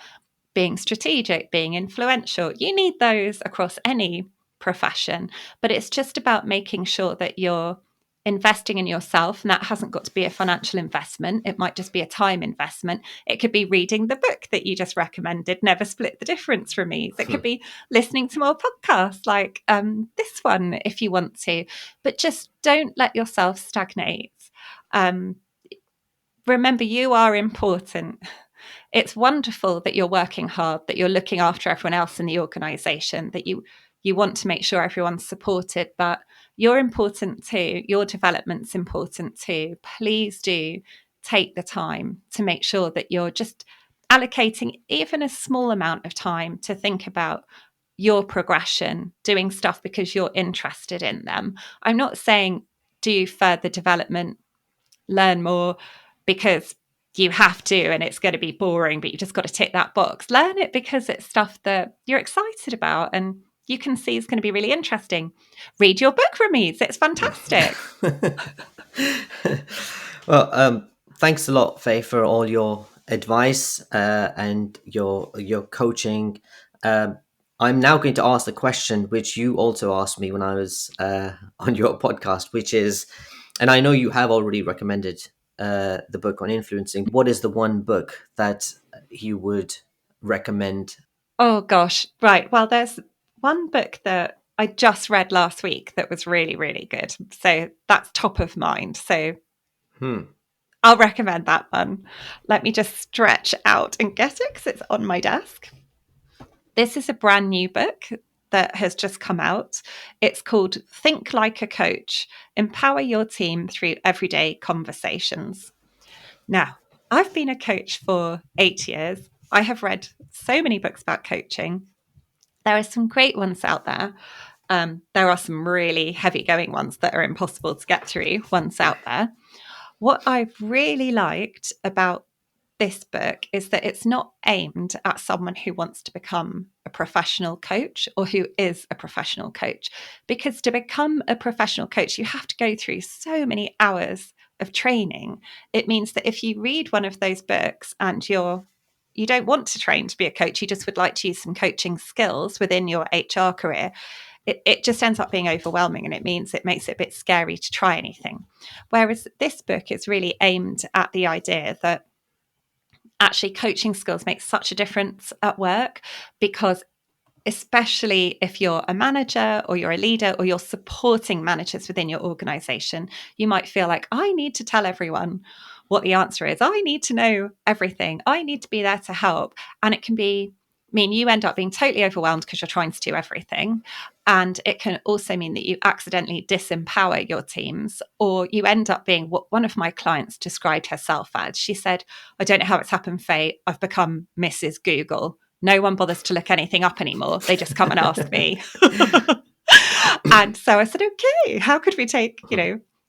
[SPEAKER 3] being strategic, being influential, you need those across any profession. But it's just about making sure that you're investing in yourself. And that hasn't got to be a financial investment. It might just be a time investment. It could be reading the book that you just recommended, Never Split the Difference, from me. It could be listening to more podcasts like this one if you want to. But just don't let yourself stagnate. Remember, you are important. It's wonderful that you're working hard, that you're looking after everyone else in the organization, that you want to make sure everyone's supported, but you're important too. Your development's important too. Please do take the time to make sure that you're just allocating even a small amount of time to think about your progression, doing stuff because you're interested in them. I'm not saying do further development, learn more because you have to and it's going to be boring, but you just got to tick that box. Learn it because it's stuff that you're excited about and you can see is going to be really interesting. Read your book, Rameez. It's fantastic.
[SPEAKER 2] Well, thanks a lot, Faye, for all your advice and your coaching. I'm now going to ask the question which you also asked me when I was on your podcast, which is, and I know you have already recommended the book on influencing. What is the one book that you would recommend?
[SPEAKER 3] Oh, gosh. Right. Well, there's one book that I just read last week that was really, really good. So that's top of mind. So I'll recommend that one. Let me just stretch out and get it because it's on my desk. This is a brand new book that has just come out. It's called Think Like a Coach: Empower Your Team Through Everyday Conversations. Now, I've been a coach for 8 years. I have read so many books about coaching. There are some great ones out there. There are some really heavy going ones that are impossible to get through ones out there. What I've really liked about this book is that it's not aimed at someone who wants to become a professional coach or who is a professional coach. Because to become a professional coach, you have to go through so many hours of training. It means that if you read one of those books and you don't want to train to be a coach, you just would like to use some coaching skills within your HR career, it just ends up being overwhelming, and it means it makes it a bit scary to try anything. Whereas this book is really aimed at the idea that actually coaching skills make such a difference at work, because especially if you're a manager or you're a leader or you're supporting managers within your organization, you might feel like, I need to tell everyone what the answer is. I need to know everything. I need to be there to help. And it can mean you end up being totally overwhelmed because you're trying to do everything. And it can also mean that you accidentally disempower your teams, or you end up being what one of my clients described herself as. She said, I don't know how it's happened, Faye. I've become Mrs. Google. No one bothers to look anything up anymore. They just come and ask me. And so I said, okay, how could we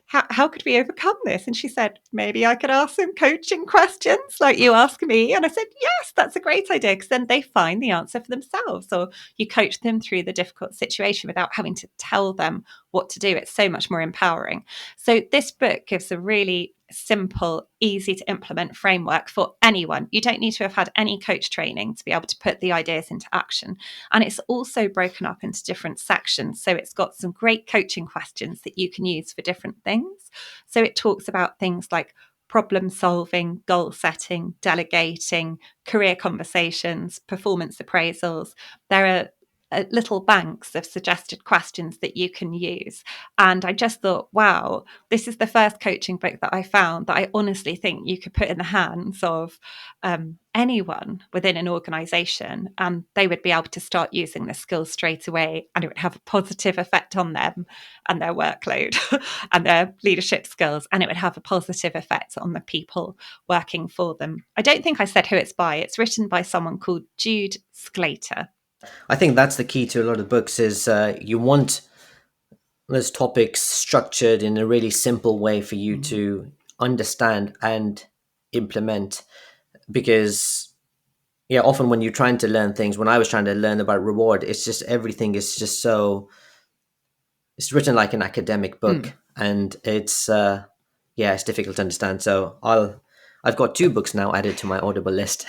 [SPEAKER 3] how could we overcome this? And she said, maybe I could ask some coaching questions like you ask me. And I said, yes, that's a great idea, because then they find the answer for themselves, or you coach them through the difficult situation without having to tell them what to do. It's so much more empowering. So this book gives a really simple, easy to implement framework for anyone. You don't need to have had any coach training to be able to put the ideas into action. And it's also broken up into different sections. So it's got some great coaching questions that you can use for different things. So it talks about things like problem solving, goal setting, delegating, career conversations, performance appraisals. There are little banks of suggested questions that you can use. And I just thought, wow, this is the first coaching book that I found that I honestly think you could put in the hands of anyone within an organization, and they would be able to start using the skills straight away, and it would have a positive effect on them and their workload and their leadership skills, and it would have a positive effect on the people working for them. I don't think I said who it's by. It's written by someone called Jude Sclater.
[SPEAKER 2] I think that's the key to a lot of books is you want those topics structured in a really simple way for you to understand and implement. Because often when you're trying to learn things, when I was trying to learn about reward, it's just everything is just so, it's written like an academic book, and it's it's difficult to understand. So I've got 2 books now added to my Audible list.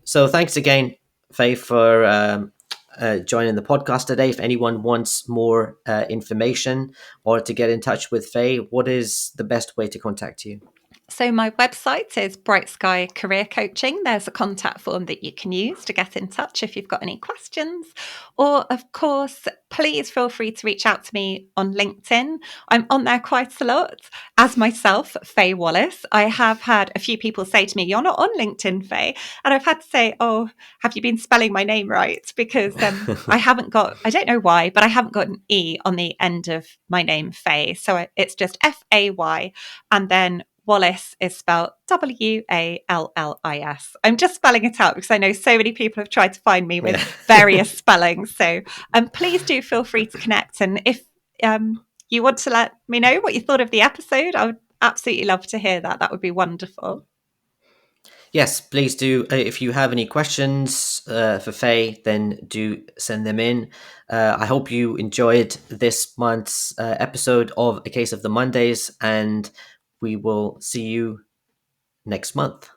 [SPEAKER 2] So thanks again, Faye, for joining the podcast today. If anyone wants more information or to get in touch with Faye, what is the best way to contact you?
[SPEAKER 3] So my website is Bright Sky Career Coaching. There's a contact form that you can use to get in touch if you've got any questions. Or, of course, please feel free to reach out to me on LinkedIn. I'm on there quite a lot. As myself, Fay Wallis, I have had a few people say to me, you're not on LinkedIn, Faye. And I've had to say, oh, have you been spelling my name right? Because I don't know why, but I haven't got an E on the end of my name, Fay. So it's just Fay. And then Wallis is spelled Wallis. I'm just spelling it out because I know so many people have tried to find me with various spellings. So please do feel free to connect. And if you want to let me know what you thought of the episode, I would absolutely love to hear that. That would be wonderful.
[SPEAKER 2] Yes, please do. If you have any questions for Fay, then do send them in. I hope you enjoyed this month's episode of A Case of the Mondays, and we will see you next month.